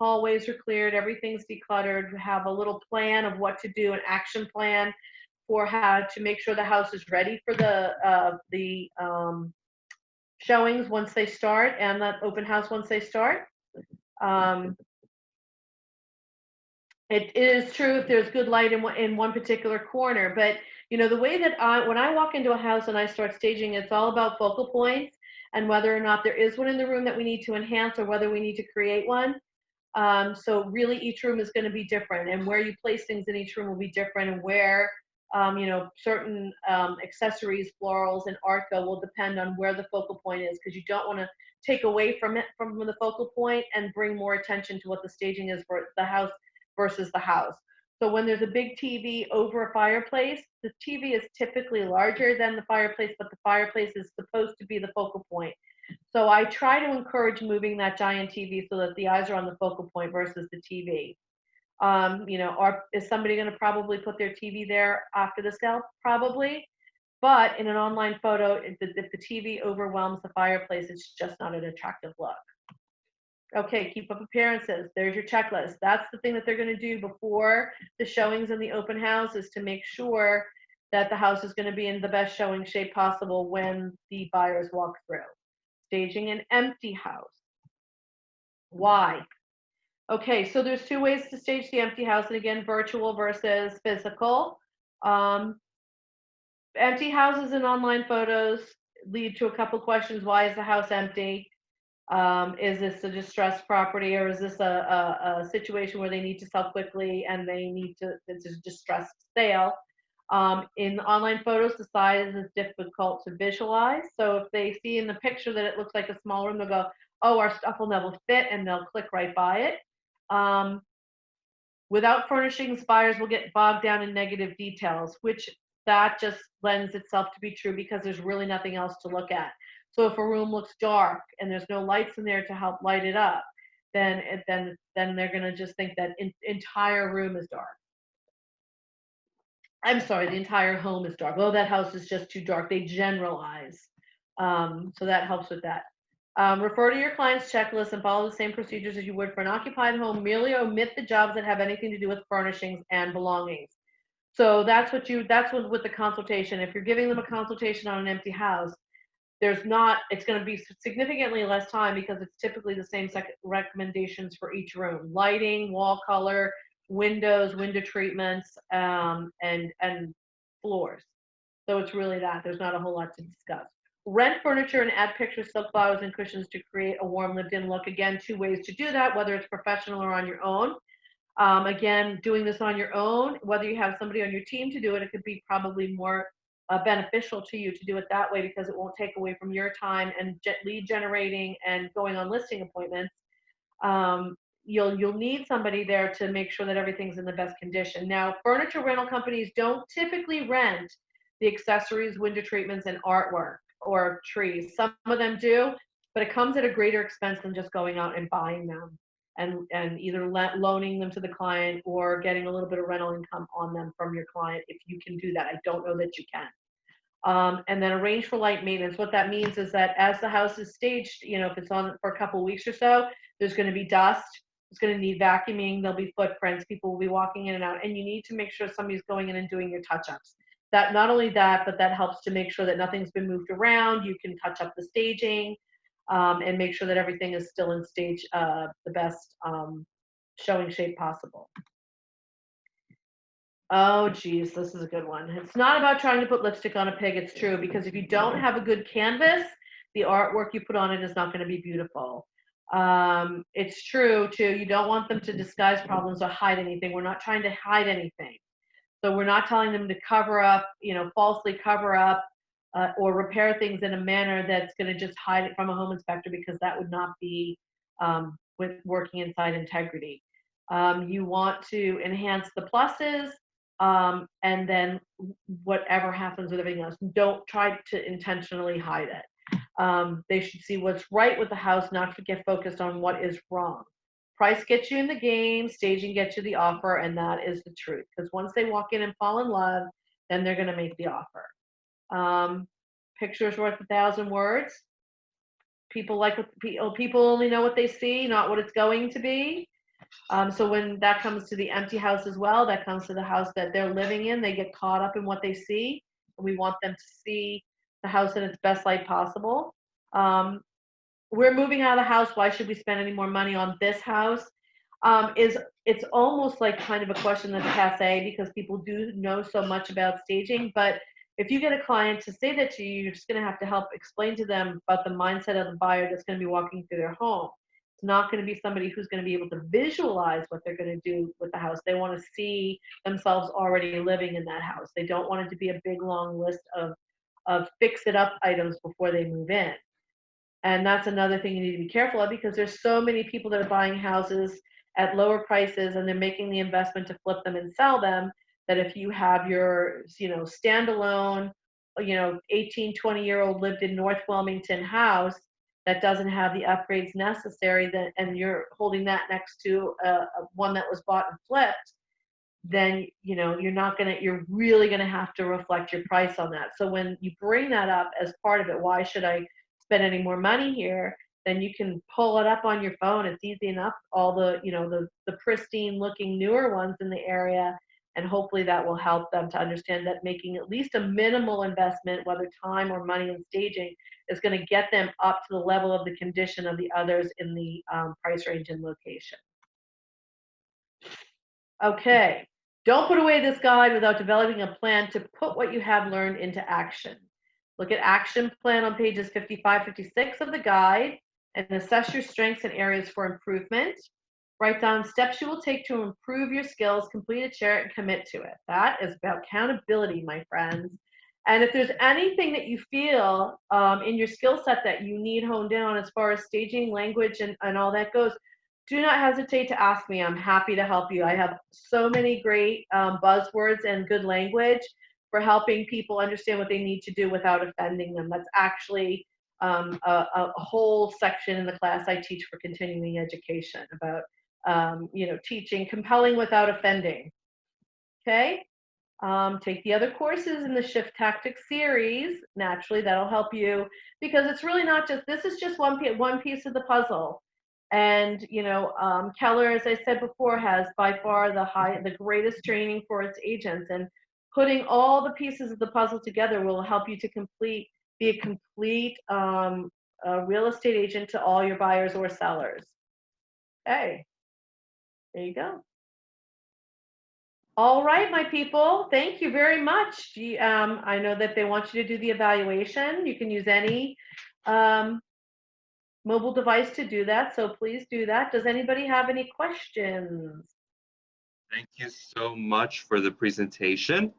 S3: hallways are cleared, everything's decluttered. Have a little plan of what to do, an action plan for how to make sure the house is ready for the showings once they start, and that open house once they start. It is true if there's good light in one particular corner, but the way that when I walk into a house and I start staging, it's all about focal points and whether or not there is one in the room that we need to enhance or whether we need to create one. So really each room is going to be different, and where you place things in each room will be different, and where certain accessories, florals, and art go will depend on where the focal point is, because you don't want to take away from the focal point and bring more attention to what the staging is for the house versus the house. So when there's a big TV over a fireplace, the TV is typically larger than the fireplace, but the fireplace is supposed to be the focal point. So I try to encourage moving that giant TV so that the eyes are on the focal point versus the TV. Is somebody going to probably put their TV there after the sale? Probably. But in an online photo, if the TV overwhelms the fireplace, it's just not an attractive look. Okay, keep up appearances. There's your checklist. That's the thing that they're going to do before the showings in the open house, is to make sure that the house is going to be in the best showing shape possible when the buyers walk through. Staging an empty house. Why? Okay, so there's two ways to stage the empty house, and again, virtual versus physical. Empty houses and online photos lead to a couple questions. Why is the house empty? Is this a distressed property, or is this a situation where they need to sell quickly and they need to, it's a distressed sale? In online photos, the size is difficult to visualize. So if they see in the picture that it looks like a small room, they'll go, oh, our stuff will never fit, and they'll click right by it. Without furnishings, buyers will get bogged down in negative details, which that just lends itself to be true because there's really nothing else to look at. So if a room looks dark and there's no lights in there to help light it up, then they're going to just think that entire room is dark. I'm sorry, the entire home is dark. Oh, that house is just too dark. They generalize. So that helps with that. Refer to your client's checklist and follow the same procedures as you would for an occupied home. Merely omit the jobs that have anything to do with furnishings and belongings. So that's what with the consultation. If you're giving them a consultation on an empty house, it's going to be significantly less time because it's typically the same recommendations for each room: lighting, wall color, windows, window treatments, and floors. So it's really that. There's not a whole lot to discuss. Rent furniture and add pictures, silk flowers, and cushions to create a warm lived-in look. Again, 2 ways to do that, whether it's professional or on your own. Again, doing this on your own, whether you have somebody on your team to do it, it could be probably more beneficial to you to do it that way because it won't take away from your time and lead generating and going on listing appointments. You'll need somebody there to make sure that everything's in the best condition. Now, furniture rental companies don't typically rent the accessories, window treatments, and artwork or trees. Some of them do, but it comes at a greater expense than just going out and buying them and either loaning them to the client or getting a little bit of rental income on them from your client if you can do that. I don't know that you can. And then arrange for light maintenance. What that means is that as the house is staged, if it's on for a couple of weeks or so, there's going to be dust. It's going to need vacuuming. There'll be footprints. People will be walking in and out, and you need to make sure somebody's going in and doing your touch-ups. That not only that, but that helps to make sure that nothing's been moved around. You can touch up the staging and make sure that everything is still in stage the best showing shape possible. Oh, geez, this is a good one. It's not about trying to put lipstick on a pig. It's true, because if you don't have a good canvas, the artwork you put on it is not going to be beautiful. It's true, too. You don't want them to disguise problems or hide anything. We're not trying to hide anything. So we're not telling them to cover up, falsely cover up or repair things in a manner that's going to just hide it from a home inspector, because that would not be with working inside integrity. You want to enhance the pluses, and then whatever happens with everything else, don't try to intentionally hide it. They should see what's right with the house, not to get focused on what is wrong. Price gets you in the game, staging gets you the offer, and that is the truth. Because once they walk in and fall in love, then they're going to make the offer. Picture's worth 1,000 words. People only know what they see, not what it's going to be. So when that comes to the empty house as well, that comes to the house that they're living in, they get caught up in what they see, and we want them to see the house in its best light possible. We're moving out of the house. Why should we spend any more money on this house? It's almost like kind of a question that's passé, because people do know so much about staging. But if you get a client to say that to you, you're just going to have to help explain to them about the mindset of the buyer that's going to be walking through their home. It's not going to be somebody who's going to be able to visualize what they're going to do with the house. They want to see themselves already living in that house. They don't want it to be a big long list of fix it up items before they move in. And that's another thing you need to be careful of, because there's so many people that are buying houses at lower prices and they're making the investment to flip them and sell them, that if you have your, standalone, 18, 20-year-old lived in North Wilmington house that doesn't have the upgrades necessary, and you're holding that next to one that was bought and flipped, then, you're really going to have to reflect your price on that. So when you bring that up as part of it, why should I spend any more money here? Then you can pull it up on your phone. It's easy enough. All the, the pristine looking newer ones in the area, and hopefully that will help them to understand that making at least a minimal investment, whether time or money in staging, is going to get them up to the level of the condition of the others in the price range and location. Okay, don't put away this guide without developing a plan to put what you have learned into action. Look at action plan on pages 55, 56 of the guide. and assess your strengths and areas for improvement. Write down steps you will take to improve your skills, complete it, share it, and commit to it. That is about accountability, my friends. And if there's anything that you feel in your skill set that you need honed in on as far as staging, language, and all that goes, do not hesitate to ask me. I'm happy to help you. I have so many great buzzwords and good language for helping people understand what they need to do without offending them. That's actually a whole section in the class I teach for continuing education about teaching compelling without offending. Okay. Take the other courses in the Shift Tactics series. Naturally, that'll help you because it's really not just, this is just one piece of the puzzle. And, Keller, as I said before, has by far the greatest training for its agents. And putting all the pieces of the puzzle together will help you to be a complete real estate agent to all your buyers or sellers. Okay. There you go. All right, my people, thank you very much. I know that they want you to do the evaluation. You can use any mobile device to do that, so please do that. Does anybody have any questions?
S1: Thank you so much for the presentation.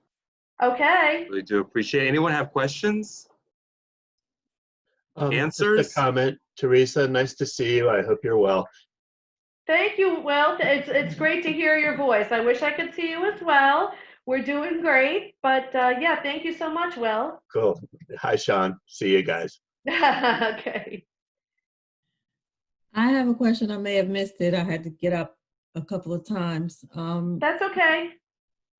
S3: Okay.
S1: Really do appreciate it. Anyone have questions? Answers?
S2: Just a comment. Teresa, nice to see you. I hope you're well.
S3: Thank you. Well, it's great to hear your voice. I wish I could see you as well. We're doing great, but yeah, thank you so much, Will.
S2: Cool. Hi, Sean. See you guys.
S3: Okay.
S4: I have a question. I may have missed it. I had to get up a couple of times.
S3: That's okay.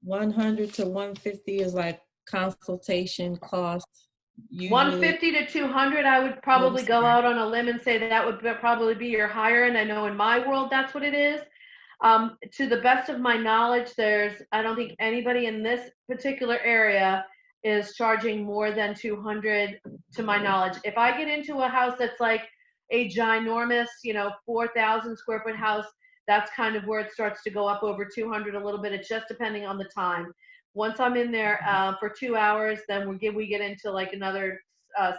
S4: 100 to 150 is like consultation costs. Usually,
S3: 150 to 200, I would probably go out on a limb and say that would probably be your higher end. I know in my world that's what it is. To the best of my knowledge, I don't think anybody in this particular area is charging more than 200 to my knowledge. If I get into a house that's like a ginormous, 4,000 square foot house, that's kind of where it starts to go up over 200 a little bit. It's just depending on the time. Once I'm in there for 2 hours, then we get into like another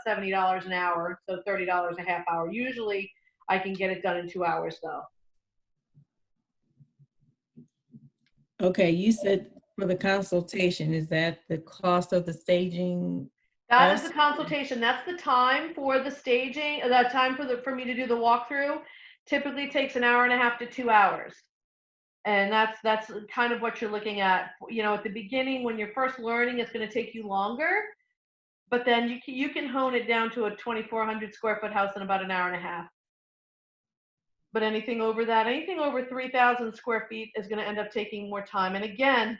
S3: $70 an hour, so $30 a half hour. Usually I can get it done in 2 hours though.
S4: Okay, you said for the consultation, is that the cost of the staging?
S3: That is the consultation. That's the time for the staging, that time for me to do the walkthrough. Typically takes an hour and a half to 2 hours. And that's kind of what you're looking at. At the beginning, when you're first learning, it's going to take you longer, but then you can hone it down to a 2,400 square foot house in about an hour and a half. But anything over that, anything over 3,000 square feet is going to end up taking more time. And again,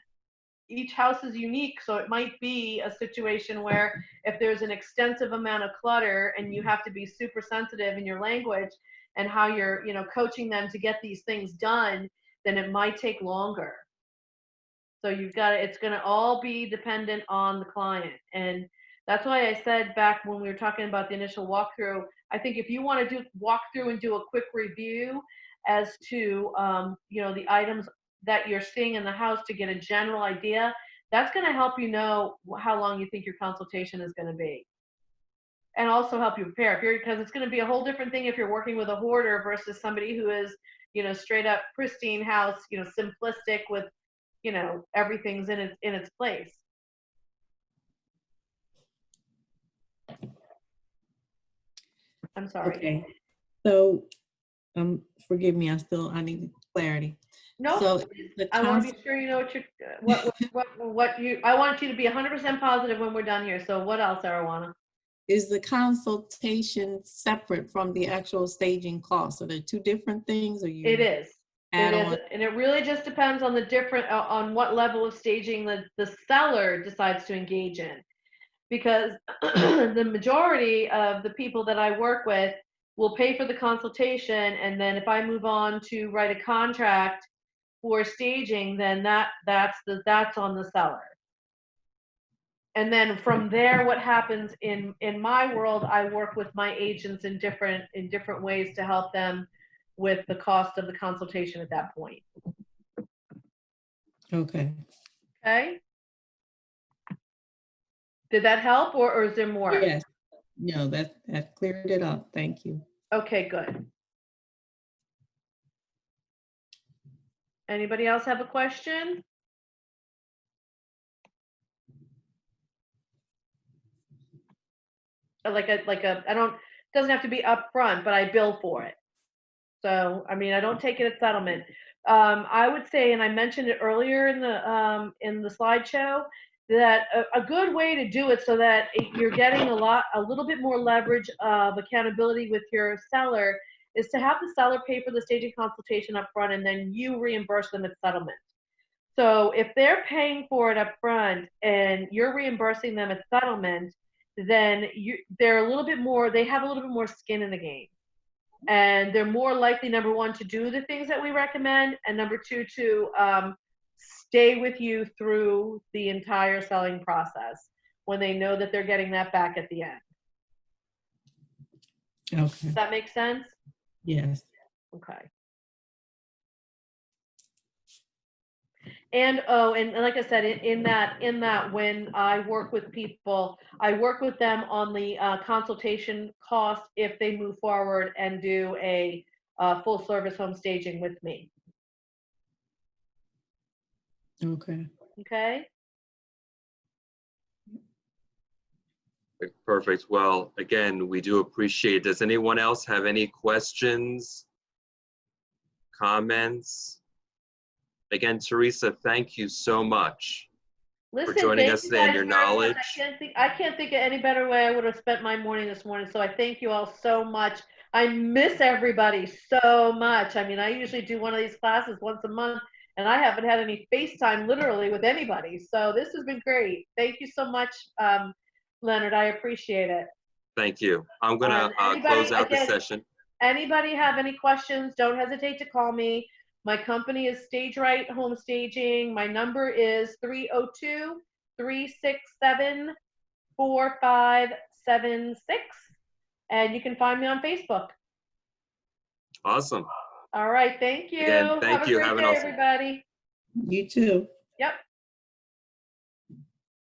S3: each house is unique, so it might be a situation where if there's an extensive amount of clutter and you have to be super sensitive in your language and how you're, coaching them to get these things done, then it might take longer. So it's going to all be dependent on the client. And that's why I said back when we were talking about the initial walkthrough, I think if you want to walk through and do a quick review as to, the items that you're seeing in the house to get a general idea, that's going to help you know how long you think your consultation is going to be. And also help you prepare, because it's going to be a whole different thing if you're working with a hoarder versus somebody who is, straight up pristine house, simplistic with, everything's in its place. I'm sorry.
S4: Okay. So, forgive me. I need clarity.
S3: No,
S4: So
S3: I want to be sure you know I want you to be 100% positive when we're done here. So what else, Arowana?
S4: Is the consultation separate from the actual staging cost? Are there two different things? Or
S3: It is. It is, and it really just depends on on what level of staging the seller decides to engage in. Because the majority of the people that I work with will pay for the consultation, and then if I move on to write a contract for staging, then that's on the seller. And then from there, what happens in my world, I work with my agents in different ways to help them with the cost of the consultation at that point.
S4: Okay.
S3: Okay. Did that help, or is there more?
S4: Yes. No, that cleared it up. Thank you.
S3: Okay, good. Anybody else have a question? I don't, doesn't have to be upfront, but I bill for it. So, I mean, I don't take it at settlement. I would say, and I mentioned it earlier in the slideshow, that a good way to do it so that you're getting a little bit more leverage of accountability with your seller is to have the seller pay for the staging consultation up front and then you reimburse them at settlement. So if they're paying for it up front and you're reimbursing them at settlement, then they're a little bit more, they have a little bit more skin in the game. And they're more likely, number one, to do the things that we recommend, and number two, to stay with you through the entire selling process when they know that they're getting that back at the end.
S4: Okay,
S3: Does that make sense?
S4: yes.
S3: Okay. And and like I said, in that when I work with people, I work with them on the consultation cost if they move forward and do a full service home staging with me.
S4: Okay.
S3: Okay.
S1: Perfect. Well, again, we do appreciate it. Does anyone else have any questions, comments? Again, Teresa, thank you so much
S3: Listen,
S1: for joining
S3: thank
S1: us
S3: you
S1: today and
S3: guys
S1: your
S3: very much.
S1: knowledge.
S3: I can't think of any better way I would have spent my morning this morning. So I thank you all so much. I miss everybody so much. I mean, I usually do one of these classes once a month, and I haven't had any FaceTime literally with anybody. So this has been great. Thank you so much, Leonard. I appreciate it.
S1: Thank you. I'm going to close out the session.
S3: Anybody have any questions, don't hesitate to call me. My company is Stage Right Home Staging. My number is 302-367-4576. And you can find me on Facebook.
S1: Awesome.
S3: All right, thank you.
S1: Again, thank
S3: Have a
S1: you.
S3: great
S1: Have an
S3: day,
S1: awesome-
S3: everybody.
S4: You too.
S3: Yep.